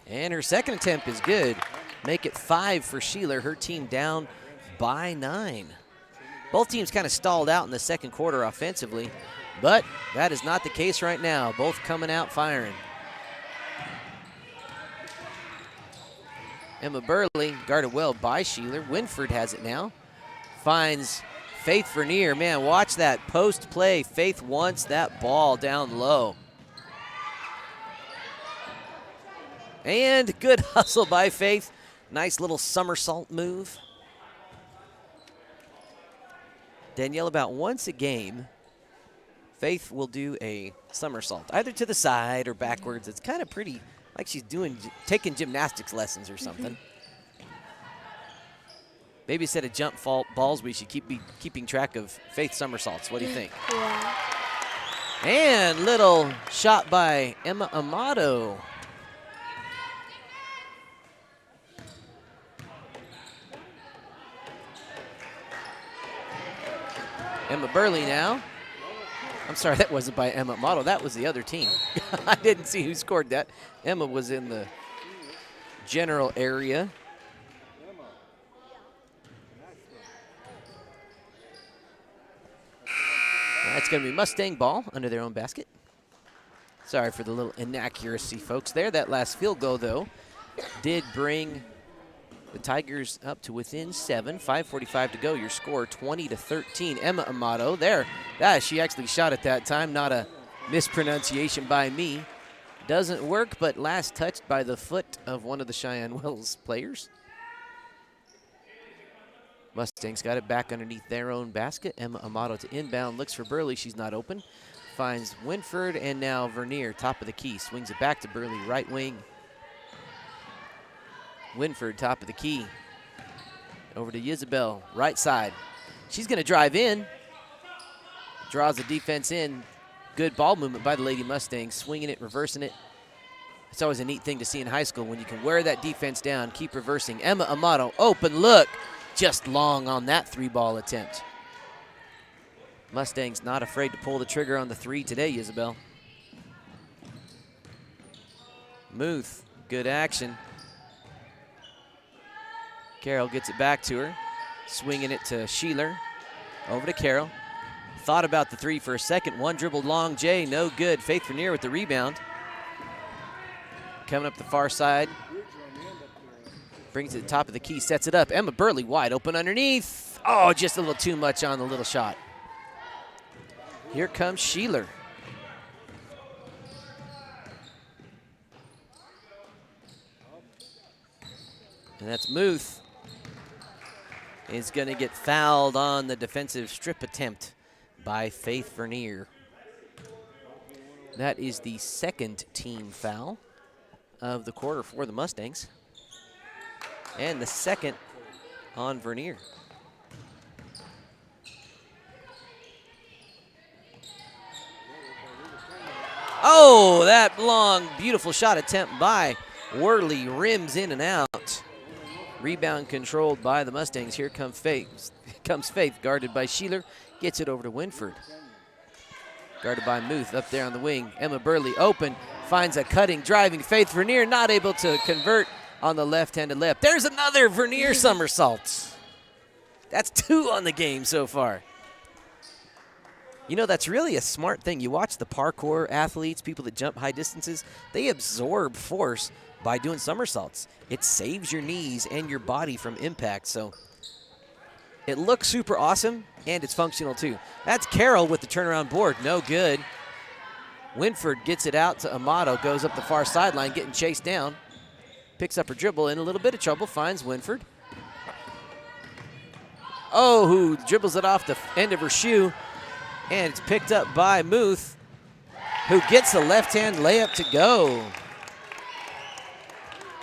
S1: And her second attempt is good. Make it 5 for Sheeler. Her team down by 9. Both teams kind of stalled out in the second quarter offensively, but that is not the case right now. Both coming out firing. Emma Burley guarded well by Sheeler. Winford has it now. Finds Faith Vernier. Man, watch that post play. Faith wants that ball down low. And good hustle by Faith. Nice little somersault move. Danielle, about once a game, Faith will do a somersault, either to the side or backwards. It's kind of pretty, like she's taking gymnastics lessons or something. Maybe instead of jump balls, we should be keeping track of Faith somersaults. What do you think?
S3: Yeah.
S1: And little shot by Emma Amato. Emma Burley now. I'm sorry, that wasn't by Emma Amato. That was the other team. I didn't see who scored that. Emma was in the general area. That's going to be Mustang ball under their own basket. Sorry for the little inaccuracy, folks, there. That last field goal, though, did bring the Tigers up to within 7. 5:45 to go. Your score 20-13. Emma Amato there. She actually shot it that time. Not a mispronunciation by me. Doesn't work, but last touched by the foot of one of the Cheyenne Wells players. Mustangs got it back underneath their own basket. Emma Amato to inbound. Looks for Burley. She's not open. Finds Winford, and now Vernier, top of the key. Swings it back to Burley, right wing. Winford, top of the key. Over to Isabel, right side. She's going to drive in. Draws the defense in. Good ball movement by the Lady Mustangs. Swinging it, reversing it. It's always a neat thing to see in high school when you can wear that defense down, keep reversing. Emma Amato, open look. Just long on that 3-ball attempt. Mustangs not afraid to pull the trigger on the 3 today, Isabel. Muth, good action. Carroll gets it back to her. Swinging it to Sheeler. Over to Carroll. Thought about the 3 for a second. One dribbled long J, no good. Faith Vernier with the rebound. Coming up the far side. Brings it to the top of the key, sets it up. Emma Burley wide open underneath. Oh, just a little too much on the little shot. Here comes Sheeler. And that's Muth. Is going to get fouled on the defensive strip attempt by Faith Vernier. That is the second team foul of the quarter for the Mustangs. And the second on Vernier. Oh, that long, beautiful shot attempt by Worley rims in and out. Rebound controlled by the Mustangs. Here comes Faith. Guarded by Sheeler. Gets it over to Winford. Guarded by Muth up there on the wing. Emma Burley open. Finds a cutting, driving Faith Vernier. Not able to convert on the left-handed layup. There's another Vernier somersault. That's 2 on the game so far. You know, that's really a smart thing. You watch the parkour athletes, people that jump high distances, they absorb force by doing somersaults. It saves your knees and your body from impact, so it looks super awesome, and it's functional too. That's Carroll with the turnaround board. No good. Winford gets it out to Amato, goes up the far sideline, getting chased down. Picks up her dribble, in a little bit of trouble, finds Winford. Oh, who dribbles it off the end of her shoe. And it's picked up by Muth, who gets a left-hand layup to go.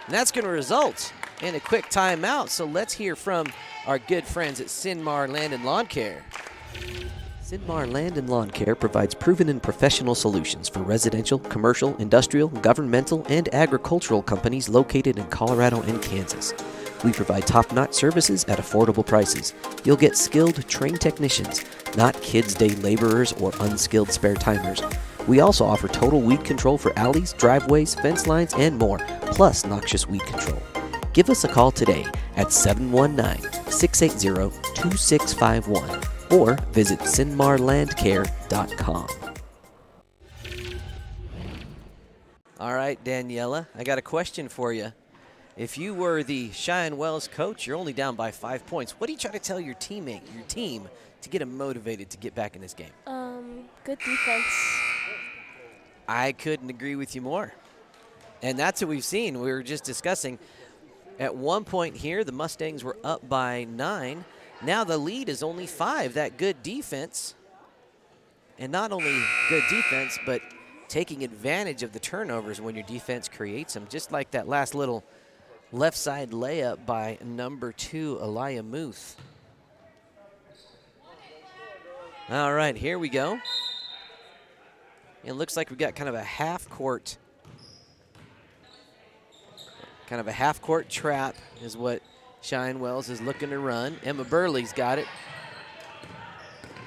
S1: And that's going to result in a quick timeout. So let's hear from our good friends at Sinmar Land and Lawn Care. Sinmar Land and Lawn Care provides proven and professional solutions for residential, commercial, industrial, governmental, and agricultural companies located in Colorado and Kansas. We provide top-notch services at affordable prices. You'll get skilled, trained technicians, not kids' day laborers or unskilled spare-timers. We also offer total weed control for alleys, driveways, fence lines, and more, plus noxious weed control. Give us a call today at 719-680-2651 or visit sinmarlandcare.com. All right, Daniela, I got a question for you. If you were the Cheyenne Wells coach, you're only down by 5 points. What do you try to tell your team, to get them motivated to get back in this game?
S3: Good defense.
S1: I couldn't agree with you more. And that's what we've seen. We were just discussing. At one point here, the Mustangs were up by 9. Now the lead is only 5. That good defense. And not only good defense, but taking advantage of the turnovers when your defense creates them. Just like that last little left side layup by number 2, Elia Muth. All right, here we go. It looks like we got kind of a half-court trap is what Cheyenne Wells is looking to run. Emma Burley's got it.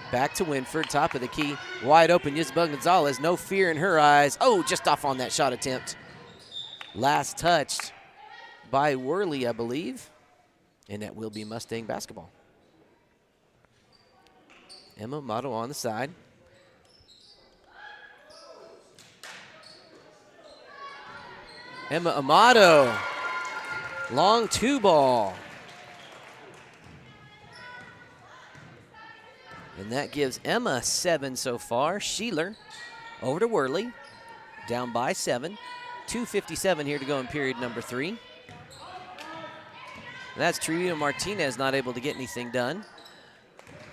S1: Back to Winford, top of the key. Wide open, Yisabel Gonzalez. No fear in her eyes. Oh, just off on that shot attempt. Last touched by Worley, I believe. And that will be Mustang basketball. Emma Amato on the side. Emma Amato. Long 2 ball. And that gives Emma 7 so far. Sheeler over to Worley. Down by 7. 2:57 here to go in period number 3. And that's Trevino Martinez not able to get anything done.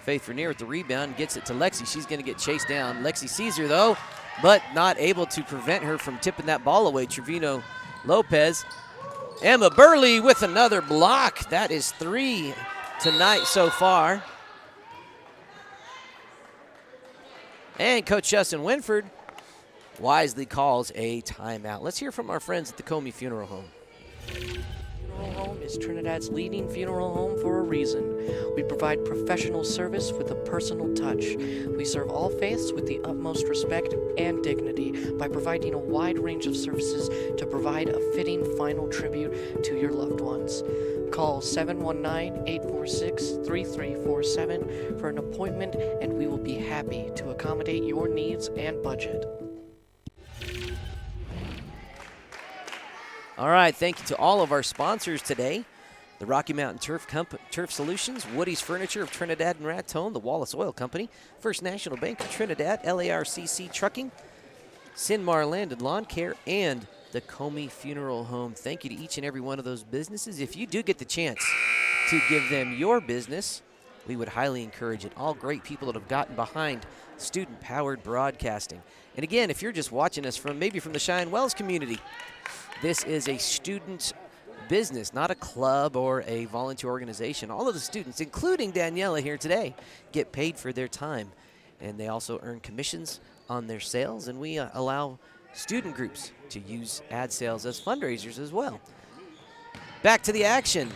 S1: Faith Vernier with the rebound, gets it to Lexi. She's going to get chased down. Lexi sees her, though, but not able to prevent her from tipping that ball away. Trevino Lopez. Emma Burley with another block. That is 3 tonight so far. And Coach Justin Winford wisely calls a timeout. Let's hear from our friends at the Comey Funeral Home.
S11: Funeral Home is Trinidad's leading funeral home for a reason. We provide professional service with a personal touch. We serve all faiths with the utmost respect and dignity by providing a wide range of services to provide a fitting final tribute to your loved ones. Call 719-846-3347 for an appointment, and we will be happy to accommodate your needs and budget.
S1: All right, thank you to all of our sponsors today. The Rocky Mountain Turf Solutions, Woody's Furniture of Trinidad and Raton, the Wallace Oil Company, First National Bank of Trinidad, LARCC Trucking, Sinmar Land and Lawn Care, and the Comey Funeral Home. Thank you to each and every one of those businesses. If you do get the chance to give them your business, we would highly encourage it. All great people that have gotten behind student-powered broadcasting. And again, if you're just watching us from maybe from the Cheyenne Wells community, this is a student business, not a club or a volunteer organization. All of the students, including Daniela here today, get paid for their time. And they also earn commissions on their sales, and we allow student groups to use ad sales as fundraisers as well. Back to the action.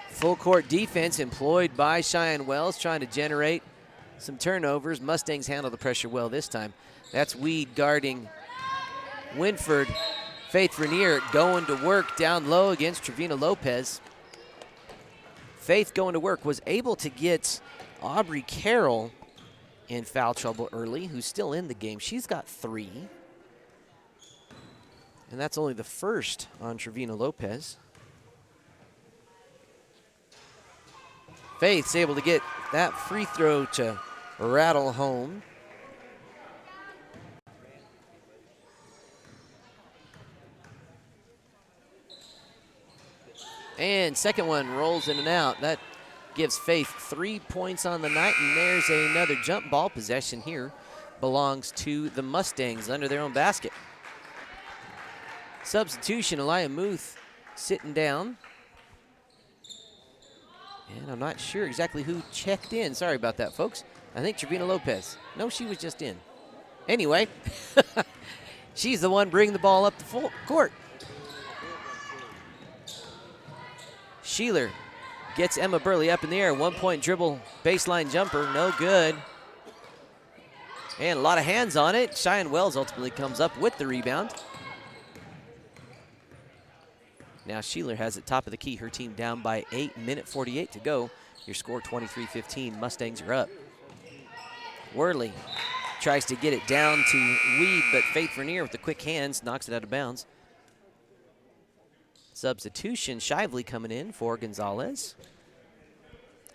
S1: Full court defense employed by Cheyenne Wells, trying to generate some turnovers. Mustangs handle the pressure well this time. That's Weed guarding Winford. Faith Vernier going to work down low against Trevina Lopez. Faith going to work was able to get Aubrey Carroll in foul trouble early, who's still in the game. She's got 3. And that's only the first on Trevina Lopez. Faith's able to get that free throw to rattle home. And second one rolls in and out. That gives Faith 3 points on the night, and there's another jump ball. Possession here belongs to the Mustangs under their own basket. Substitution, Elia Muth sitting down. And I'm not sure exactly who checked in. Sorry about that, folks. I think Trevina Lopez. No, she was just in. Anyway, she's the one bringing the ball up the full court. Sheeler gets Emma Burley up in the air. 1-point dribble, baseline jumper, no good. And a lot of hands on it. Cheyenne Wells ultimately comes up with the rebound. Now Sheeler has it top of the key. Her team down by 8, minute 48 to go. Your score 23-15. Mustangs are up. Worley tries to get it down to Weed, but Faith Vernier with the quick hands knocks it out of bounds. Substitution, Shively coming in for Gonzalez.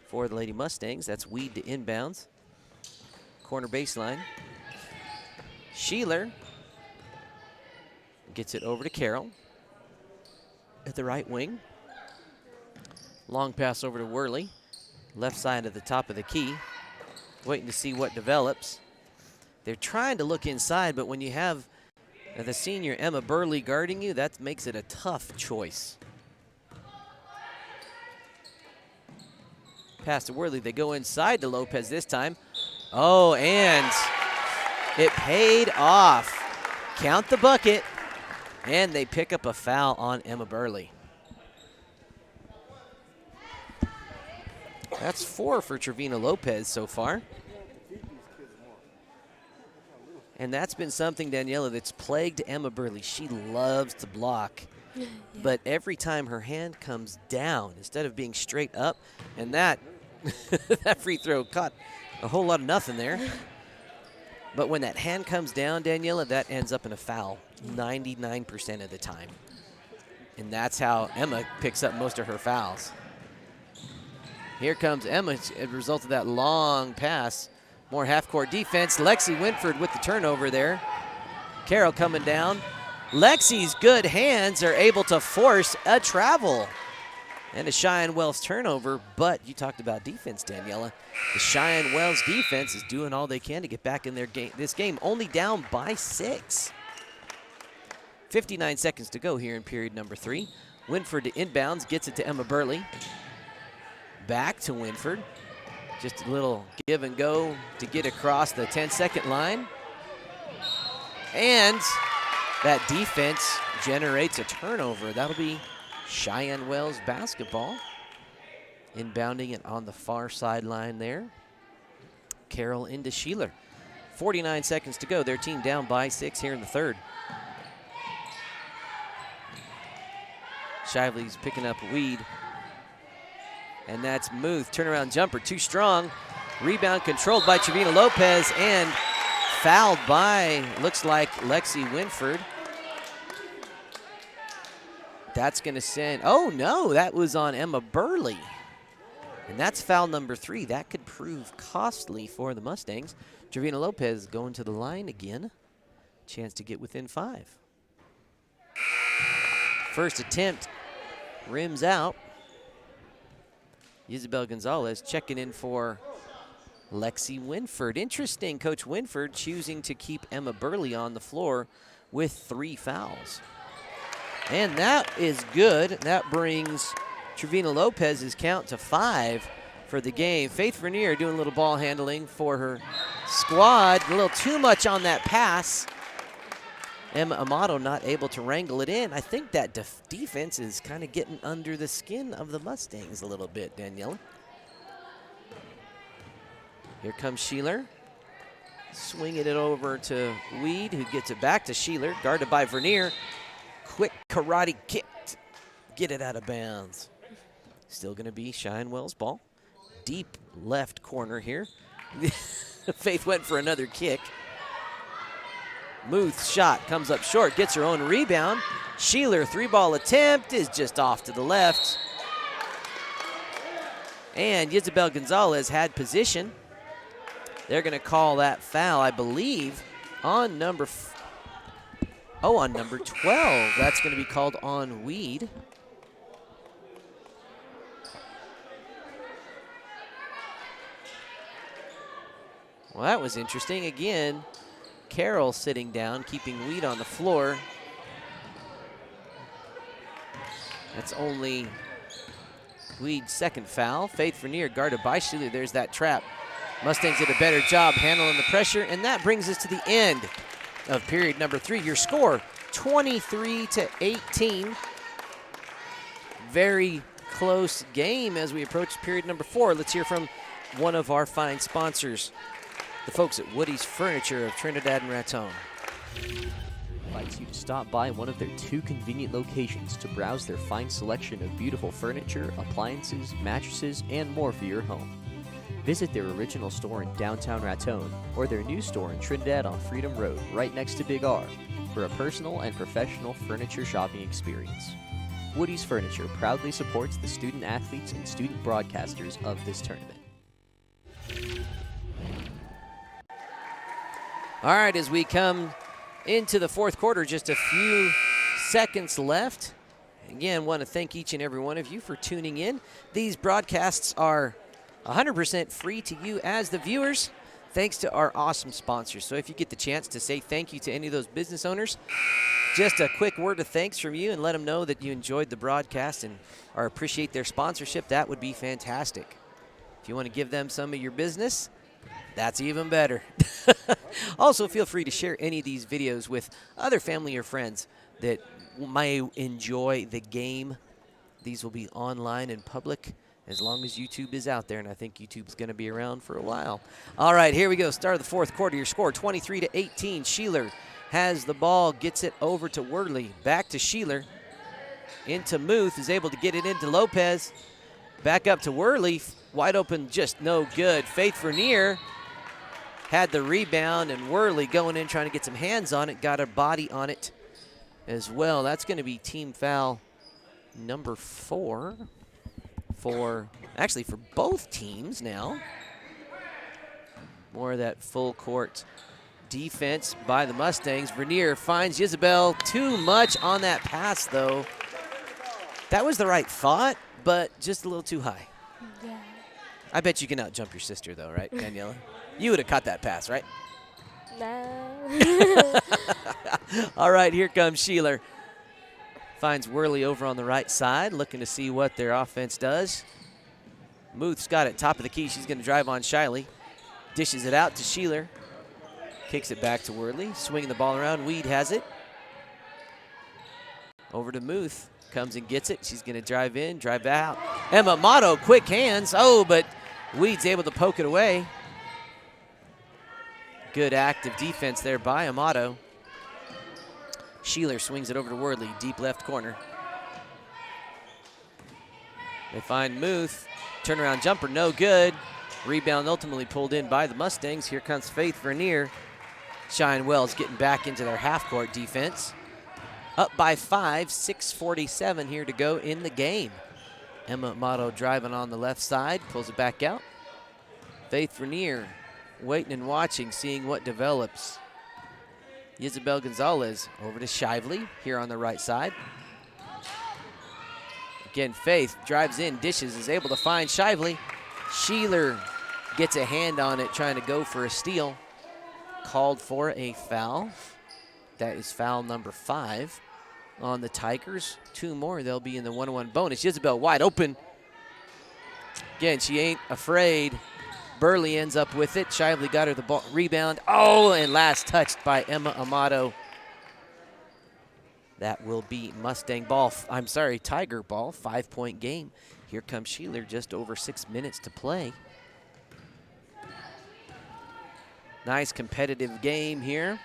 S1: For the Lady Mustangs, that's Weed to inbounds. Corner baseline. Sheeler gets it over to Carroll at the right wing. Long pass over to Worley. Left side of the top of the key. Waiting to see what develops. They're trying to look inside, but when you have the senior Emma Burley guarding you, that makes it a tough choice. Pass to Worley. They go inside to Lopez this time. Oh, and it paid off. Count the bucket. And they pick up a foul on Emma Burley. That's 4 for Trevina Lopez so far. And that's been something, Daniela, that's plagued Emma Burley. She loves to block. Yeah. But every time her hand comes down, instead of being straight up, and that, that free throw caught a whole lot of nothing there. But when that hand comes down, Daniela, that ends up in a foul 99% of the time. And that's how Emma picks up most of her fouls. Here comes Emma as a result of that long pass. More half-court defense. Lexi Winford with the turnover there. Carroll coming down. Lexi's good hands are able to force a travel. And a Cheyenne Wells turnover, but you talked about defense, Daniela. The Cheyenne Wells defense is doing all they can to get back in their game. This game only down by 6. 59 seconds to go here in period number 3. Winford to inbounds, gets it to Emma Burley. Back to Winford. Just a little give and go to get across the 10-second line. And that defense generates a turnover. That'll be Cheyenne Wells basketball. Inbounding it on the far sideline there. Carroll into Sheeler. 49 seconds to go. Their team down by 6 here in the third. Shively's picking up Weed. And that's Muth. Turnaround jumper, too strong. Rebound controlled by Trevina Lopez and fouled by, looks like, Lexi Winford. That's going to send, oh no, that was on Emma Burley. And that's foul number 3. That could prove costly for the Mustangs. Trevina Lopez going to the line again Chance to get within 5. First attempt rims out. Isabel Gonzalez checking in for Lexi Winford. Interesting, Coach Winford choosing to keep Emma Burley on the floor with 3 fouls. And that is good. That brings Trevina Lopez's count to 5 for the game. Faith Vernier doing a little ball handling for her squad. A little too much on that pass. Emma Amato not able to wrangle it in. I think that defense is kind of getting under the skin of the Mustangs a little bit, Daniela. Here comes Sheeler. Swinging it over to Weed, who gets it back to Sheeler. Guarded by Vernier. Quick karate kick. Get it out of bounds. Still going to be Cheyenne Wells' ball. Deep left corner here. Faith went for another kick. Muth's shot comes up short, gets her own rebound. Sheeler 3-ball attempt is just off to the left. And Isabel Gonzalez had position. They're going to call that foul, I believe, on number 12. That's going to be called on Weed. Well, that was interesting. Again, Carroll sitting down, keeping Weed on the floor. That's only Weed's second foul. Faith Vernier guarded by Sheeler. There's that trap. Mustangs did a better job handling the pressure, and that brings us to the end of period number 3. Your score, 23-18. Very close game as we approach period number 4. Let's hear from one of our fine sponsors, the folks at Woody's Furniture of Trinidad and Raton.
S4: Invites you to stop by one of their 2 convenient locations to browse their fine selection of beautiful furniture, appliances, mattresses, and more for your home. Visit their original store in downtown Raton or their new store in Trinidad on Freedom Road, right next to Big R, for a personal and professional furniture shopping experience. Woody's Furniture proudly supports the student athletes and student broadcasters of this tournament.
S1: All right, as we come into the 4th quarter, just a few seconds left. Again, want to thank each and every one of you for tuning in. These broadcasts are 100% free to you as the viewers, thanks to our awesome sponsors. So if you get the chance to say thank you to any of those business owners, just a quick word of thanks from you and let them know that you enjoyed the broadcast and or appreciate their sponsorship, that would be fantastic. If you want to give them some of your business, that's even better. Also, feel free to share any of these videos with other family or friends that may enjoy the game. These will be online and public as long as YouTube is out there, and I think YouTube's going to be around for a while. All right, here we go. Start of the 4th quarter. Your score, 23-18. Sheeler has the ball, gets it over to Worley. Back to Sheeler. Into Muth, is able to get it into Lopez. Back up to Worley. Wide open, just no good. Faith Vernier had the rebound, and Worley going in trying to get some hands on it. Got a body on it as well. That's going to be team foul number 4. For both teams now. More of that full court defense by the Mustangs. Vernier finds Isabel. Too much on that pass, though. That was the right thought, but just a little too high.
S3: Yeah.
S1: I bet you can outjump your sister, though, right, Daniela? You would have caught that pass, right?
S3: No.
S1: All right, here comes Sheeler. Finds Worley over on the right side, looking to see what their offense does. Muth's got it top of the key. She's going to drive on Shiley. Dishes it out to Sheeler. Kicks it back to Worley. Swinging the ball around. Weed has it. Over to Muth. Comes and gets it. She's going to drive in, drive out. Emma Motto, quick hands. Oh, but Weed's able to poke it away. Good active defense there by Amato. Sheeler swings it over to Worley, deep left corner. They find Muth. Turnaround jumper, no good. Rebound ultimately pulled in by the Mustangs. Here comes Faith Vernier. Cheyenne Wells getting back into their half-court defense. Up by 5, 6:47 here to go in the game. Emma Motto driving on the left side, pulls it back out. Faith Vernier waiting and watching, seeing what develops. Isabel Gonzalez over to Shively here on the right side. Again, Faith drives in, dishes, is able to find Shively. Sheeler gets a hand on it, trying to go for a steal. Called for a foul. That is foul number 5 on the Tigers. 2 more, they'll be in the 1-1 bonus. Isabel wide open. Again, she ain't afraid. Burley ends up with it. Shively got her the ball, rebound. Oh, and last touched by Emma Amato. That will be Tiger ball, 5-point game. Here comes Sheeler, just over 6 minutes to play. Nice competitive game here.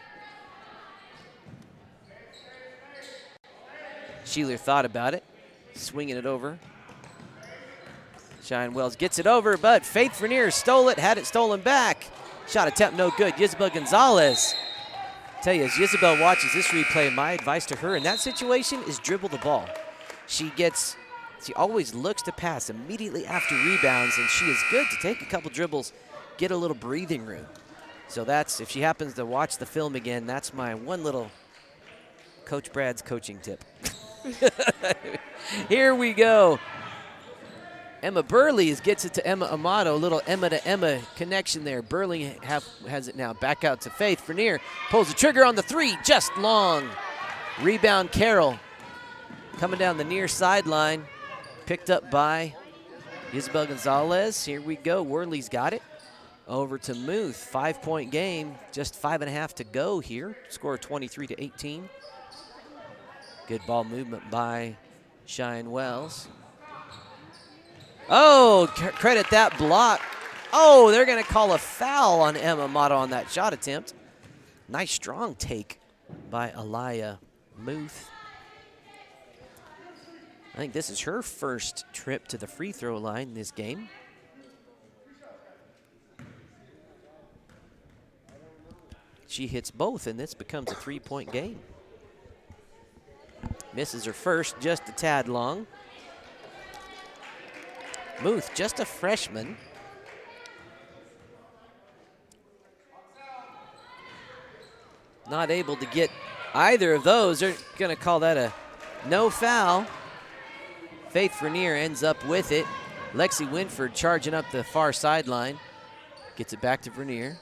S1: Sheeler thought about it, swinging it over. Cheyenne Wells gets it over, but Faith Vernier stole it, had it stolen back. Shot attempt no good. Isabel Gonzalez. Tell you, as Isabel watches this replay, my advice to her in that situation is dribble the ball. She always looks to pass immediately after rebounds, and she is good to take a couple dribbles, get a little breathing room. So that's, if she happens to watch the film again, that's my one little Coach Brad's coaching tip. Here we go. Emma Burley gets it to Emma Amato. A little Emma to Emma connection there. Burley has it now. Back out to Faith. Vernier pulls the trigger on the 3. Just long. Rebound Carroll. Coming down the near sideline. Picked up by Isabel Gonzalez. Here we go. Worley's got it. Over to Muth. 5-point game. Just 5.5 to go here. Score 23-18. Good ball movement by Cheyenne Wells. Oh, credit that block. Oh, they're going to call a foul on Emma Amato on that shot attempt. Nice strong take by Aliyah Muth. I think this is her first trip to the free throw line this game. She hits both, and this becomes a 3-point game. Misses her first, just a tad long. Muth, just a freshman. Not able to get either of those. They're going to call that a no foul. Faith Vernier ends up with it. Lexi Winford charging up the far sideline. Gets it back to Vernier,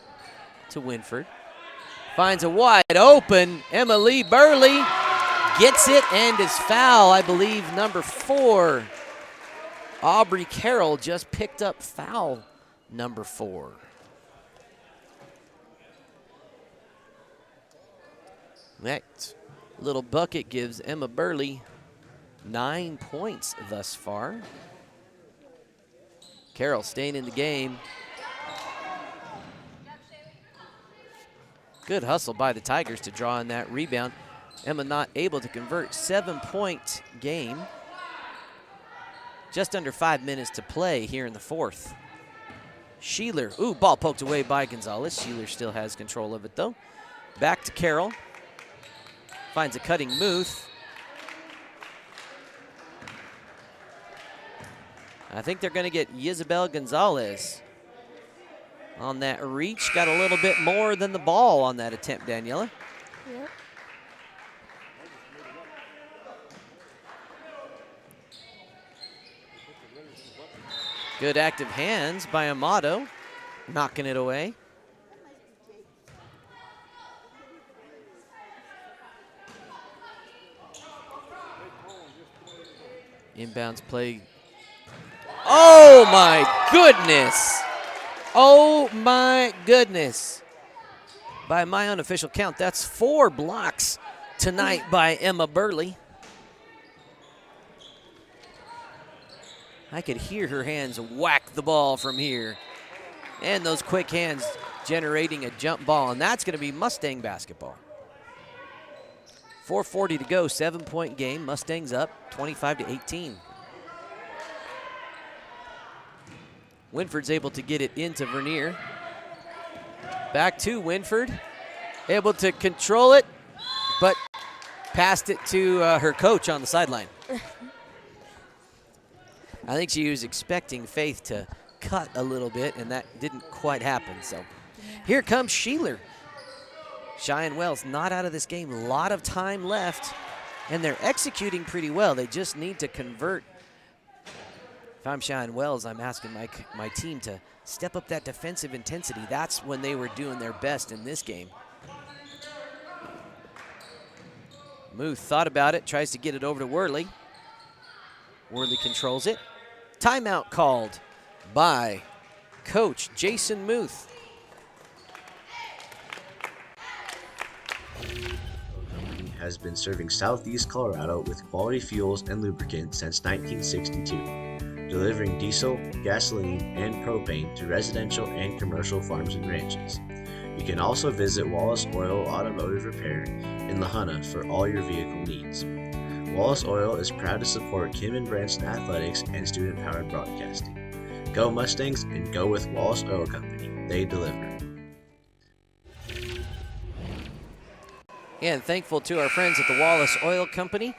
S1: to Winford. Finds a wide open Emily Burley. Gets it and is foul, I believe, number 4. Aubrey Carroll just picked up foul number 4. That little bucket gives Emma Burley 9 points thus far. Carroll staying in the game. Good hustle by the Tigers to draw in that rebound. Emma not able to convert. 7-point game. Just under 5 minutes to play here in the 4th. Sheeler, ooh, ball poked away by Gonzalez. Sheeler still has control of it though. Back to Carroll. Finds a cutting Muth. I think they're going to get Isabel Gonzalez on that reach. Got a little bit more than the ball on that attempt, Daniela.
S3: Yep.
S1: Good active hands by Amato, knocking it away. Inbounds play. Oh my goodness. Oh my goodness. By my unofficial count, that's 4 blocks tonight by Emma Burley. I could hear her hands whack the ball from here. And those quick hands generating a jump ball, and that's going to be Mustang basketball. 4:40 to go, 7-point game. Mustangs up 25-18. Winford's able to get it into Vernier. Back to Winford. Able to control it, but passed it to her coach on the sideline. I think she was expecting Faith to cut a little bit, and that didn't quite happen. So here comes Sheeler. Cheyenne Wells not out of this game. A lot of time left, and they're executing pretty well. They just need to convert. If I'm Cheyenne Wells, I'm asking my team to step up that defensive intensity. That's when they were doing their best in this game. Muth thought about it, tries to get it over to Worley. Worley controls it. Timeout called by Coach Jason Muth.
S5: Has been serving Southeast Colorado with quality fuels and lubricants since 1962, delivering diesel, gasoline, and propane to residential and commercial farms and ranches. You can also visit Wallace Oil Automotive Repair in La Junta for all your vehicle needs. Wallace Oil is proud to support Kim and Branson athletics and student-powered broadcasting. Go Mustangs and go with Wallace Oil Company. They deliver.
S1: And thankful to our friends at the Wallace Oil Company.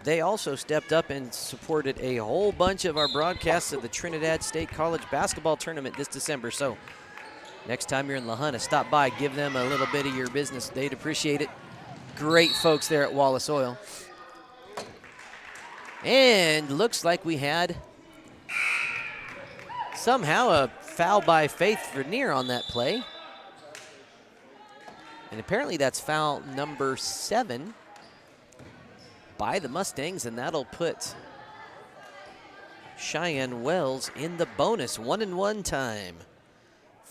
S1: They also stepped up and supported a whole bunch of our broadcasts of the Trinidad State College basketball tournament this December. So next time you're in La Junta, stop by, give them a little bit of your business. They'd appreciate it. Great folks there at Wallace Oil. And looks like we had somehow a foul by Faith Vernier on that play. And apparently that's foul number 7 by the Mustangs, and that'll put Cheyenne Wells in the bonus. 1-1 time.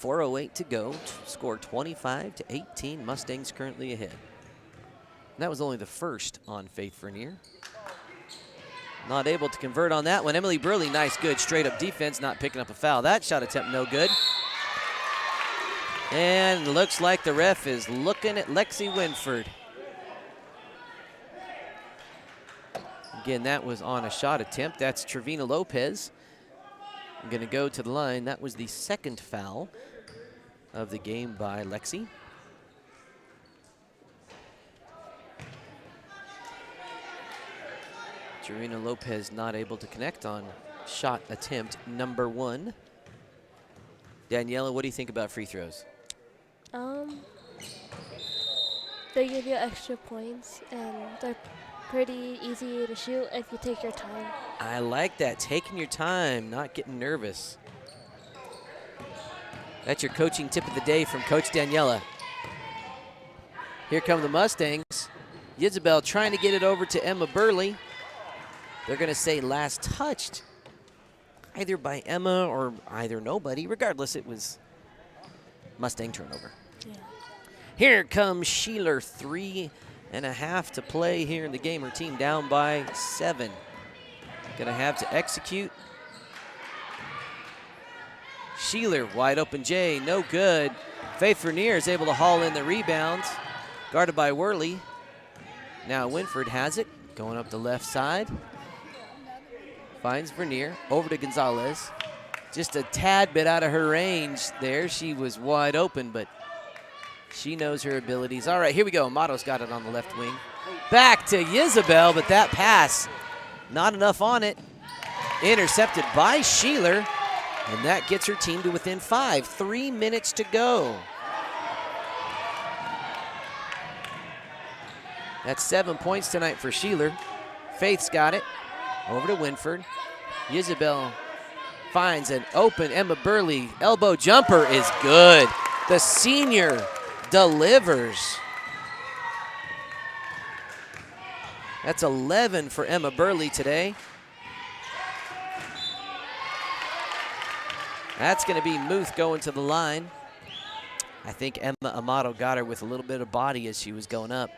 S1: 4:08 to go. Score 25-18. Mustangs currently ahead. And that was only the first on Faith Vernier. Not able to convert on that one. Emily Burley, nice, good, straight-up defense, not picking up a foul. That shot attempt no good. And looks like the ref is looking at Lexi Winford. Again, that was on a shot attempt. That's Trevina Lopez. I'm going to go to the line. That was the second foul of the game by Lexi. Trevina Lopez not able to connect on shot attempt number 1. Daniela, what do you think about free throws?
S3: They give you extra points, and they're pretty easy to shoot if you take your time.
S1: I like that, taking your time, not getting nervous. That's your coaching tip of the day from Coach Daniela. Here come the Mustangs. Isabel trying to get it over to Emma Burley. They're going to say last touched either by Emma or either nobody. Regardless, it was Mustang turnover.
S3: Yeah.
S1: Here comes Sheeler, 3.5 to play here in the game. Her team down by 7. Gonna have to execute. Sheeler, wide open J, no good. Faith Vernier is able to haul in the rebound. Guarded by Worley. Now Winford has it, going up the left side. Finds Vernier, over to Gonzalez. Just a tad bit out of her range there. She was wide open, but she knows her abilities. All right, here we go. Amato's got it on the left wing. Back to Isabel, but that pass, not enough on it. Intercepted by Sheeler, and that gets her team to within 5. 3 minutes to go. That's 7 points tonight for Sheeler. Faith's got it. Over to Winford. Isabel finds an open Emma Burley. Elbow jumper is good. The senior delivers. That's 11 for Emma Burley today. That's going to be Muth going to the line. I think Emma Amato got her with a little bit of body as she was going up.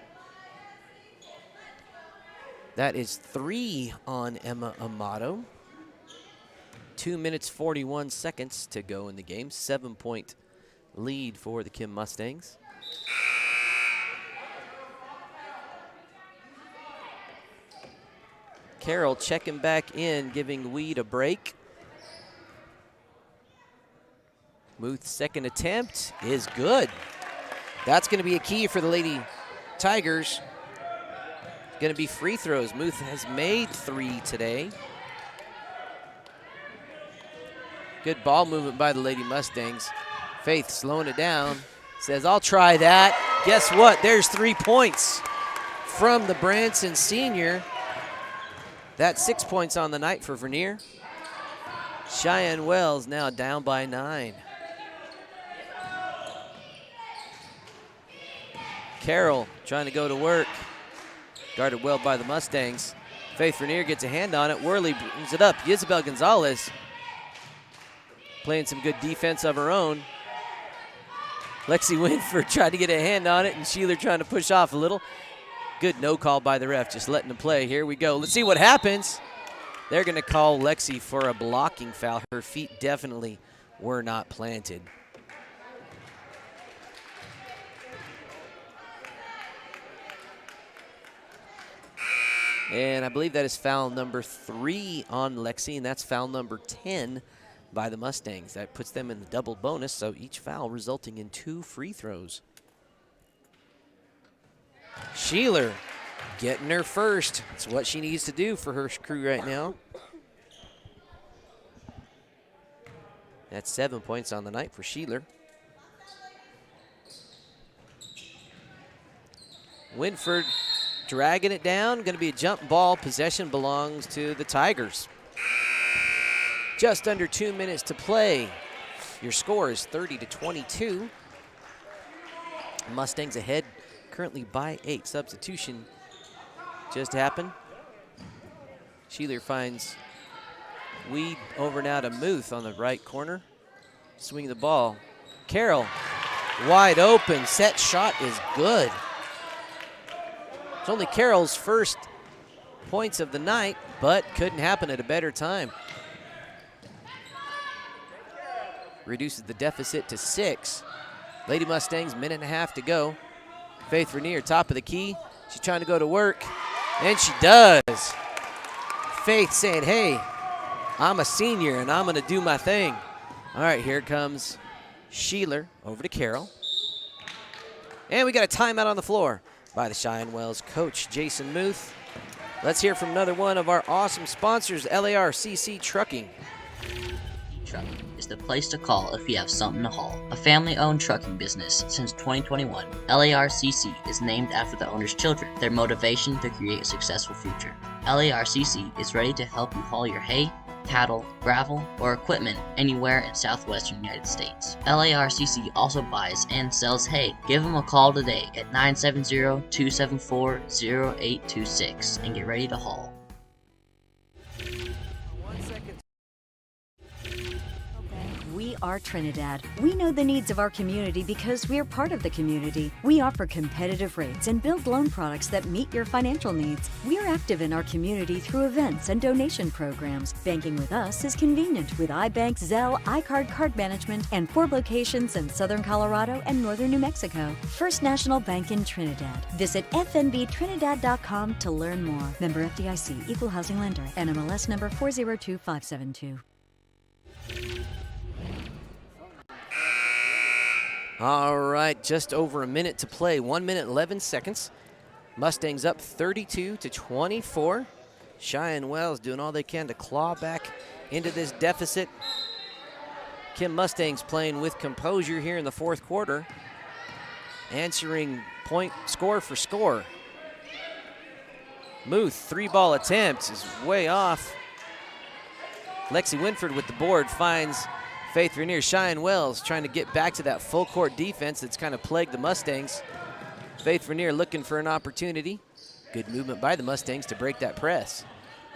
S1: That is 3 on Emma Amato. 2 minutes, 41 seconds to go in the game. 7-point lead for the Kim Mustangs. Carroll checking back in, giving Weed a break. Muth's second attempt is good. That's going to be a key for the Lady Tigers. Going to be free throws. Muth has made 3 today. Good ball movement by the Lady Mustangs. Faith slowing it down. Says, I'll try that. Guess what? There's 3 points from the Branson senior. That's 6 points on the night for Vernier. Cheyenne Wells now down by 9. Carroll trying to go to work. Guarded well by the Mustangs. Faith Vernier gets a hand on it. Worley brings it up. Isabel Gonzalez playing some good defense of her own. Lexi Winford tried to get a hand on it, and Sheeler trying to push off a little. Good no call by the ref, just letting them play. Here we go. Let's see what happens. They're going to call Lexi for a blocking foul. Her feet definitely were not planted. And I believe that is foul number 3 on Lexi, and that's foul number 10 by the Mustangs. That puts them in the double bonus, so each foul resulting in 2 free throws. Sheeler getting her first. That's what she needs to do for her crew right now. That's 7 points on the night for Sheeler. Winford dragging it down. Going to be a jump ball. Possession belongs to the Tigers. Just under 2 minutes to play. Your score is 30-22. Mustangs ahead currently by 8. Substitution just happened. Sheeler finds Weed over now to Muth on the right corner. Swing the ball. Carroll wide open. Set shot is good. It's only Carroll's first points of the night, but couldn't happen at a better time. Reduces the deficit to 6. Lady Mustangs, minute and a half to go. Faith Vernier, top of the key. She's trying to go to work, and she does. Faith saying, hey, I'm a senior, and I'm going to do my thing. All right, here comes Sheeler over to Carroll. And we got a timeout on the floor by the Cheyenne Wells coach, Jason Muth. Let's hear from another one of our awesome sponsors, LARCC Trucking.
S2: Trucking is the place to call if you have something to haul. A family-owned trucking business since 2021, LARCC is named after the owner's children, their motivation to create a successful future. LARCC is ready to help you haul your hay, cattle, gravel, or equipment anywhere in southwestern United States. LARCC also buys and sells hay. Give them a call today at 970-274-0826 and get ready to haul.
S6: We are Trinidad. We know the needs of our community because we're part of the community. We offer competitive rates and build loan products that meet your financial needs. We're active in our community through events and donation programs. Banking with us is convenient with iBank, Zelle, iCard card management, and 4 locations in Southern Colorado and Northern New Mexico. First National Bank in Trinidad. Visit fnbtrinidad.com to learn more. Member FDIC, Equal Housing Lender, NMLS number 402572.
S1: All right, just over a minute to play. 1 minute, 11 seconds. Mustangs up 32-24. Cheyenne Wells doing all they can to claw back into this deficit. Kim Mustangs playing with composure here in the fourth quarter, answering point score for score. Muth, 3-ball attempt is way off. Lexi Winford with the board finds Faith Vernier. Cheyenne Wells trying to get back to that full court defense that's kind of plagued the Mustangs. Faith Vernier looking for an opportunity. Good movement by the Mustangs to break that press.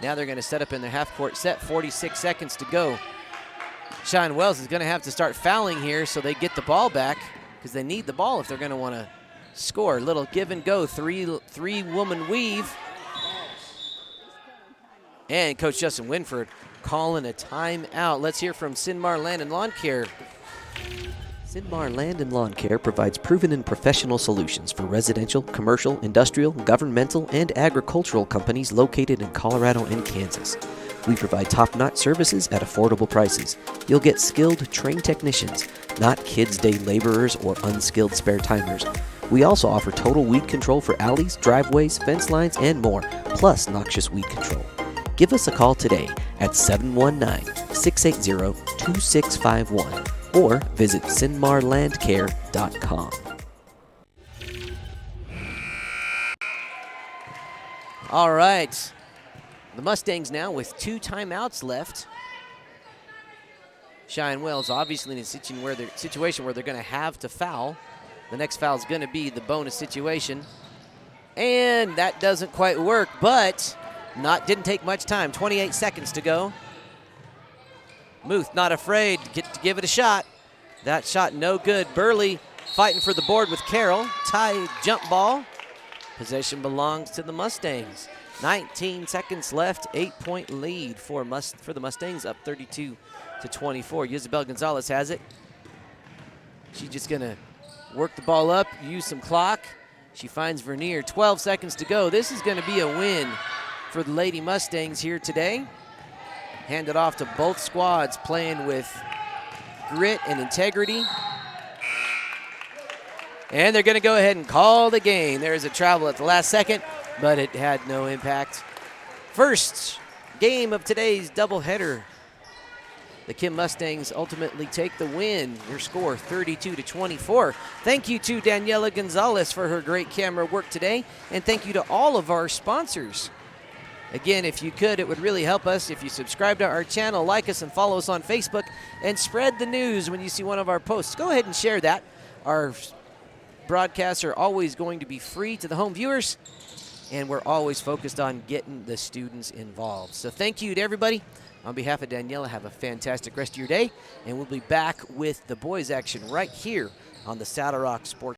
S1: Now they're going to set up in their half-court set, 46 seconds to go. Cheyenne Wells is going to have to start fouling here so they get the ball back because they need the ball if they're going to want to score. Little give and go, three-woman weave. And Coach Justin Winford calling a timeout. Let's hear from Sinmar Land and Lawn Care.
S12: Sinmar Land and Lawn Care provides proven and professional solutions for residential, commercial, industrial, governmental, and agricultural companies located in Colorado and Kansas. We provide top-notch services at affordable prices. You'll get skilled, trained technicians, not kids' day laborers or unskilled spare-timers. We also offer total weed control for alleys, driveways, fence lines, and more, plus noxious weed control. Give us a call today at 719-680-2651 or visit sinmarlandcare.com.
S1: All right. The Mustangs now with 2 timeouts left. Cheyenne Wells obviously in a situation where they're going to have to foul. The next foul is going to be the bonus situation. And that doesn't quite work, but didn't take much time. 28 seconds to go. Muth not afraid to give it a shot. That shot no good. Burley fighting for the board with Carroll. Tie jump ball. Possession belongs to the Mustangs. 19 seconds left. 8-point lead for the Mustangs, up 32-24. Isabel Gonzalez has it. She's just going to work the ball up, use some clock. She finds Vernier. 12 seconds to go. This is going to be a win for the Lady Mustangs here today. Hand it off to both squads playing with grit and integrity. And they're going to go ahead and call the game. There's a travel at the last second, but it had no impact. First game of today's doubleheader. The Kim Mustangs ultimately take the win. Your score 32-24. Thank you to Daniela Gonzalez for her great camera work today. And thank you to all of our sponsors. Again, if you could, it would really help us if you subscribe to our channel, like us, and follow us on Facebook, and spread the news when you see one of our posts. Go ahead and share that. Our broadcasts are always going to be free to the home viewers, and we're always focused on getting the students involved. So thank you to everybody. On behalf of Daniela, have a fantastic rest of your day, and we'll be back with the boys action right here on the Saddle Rock Sports.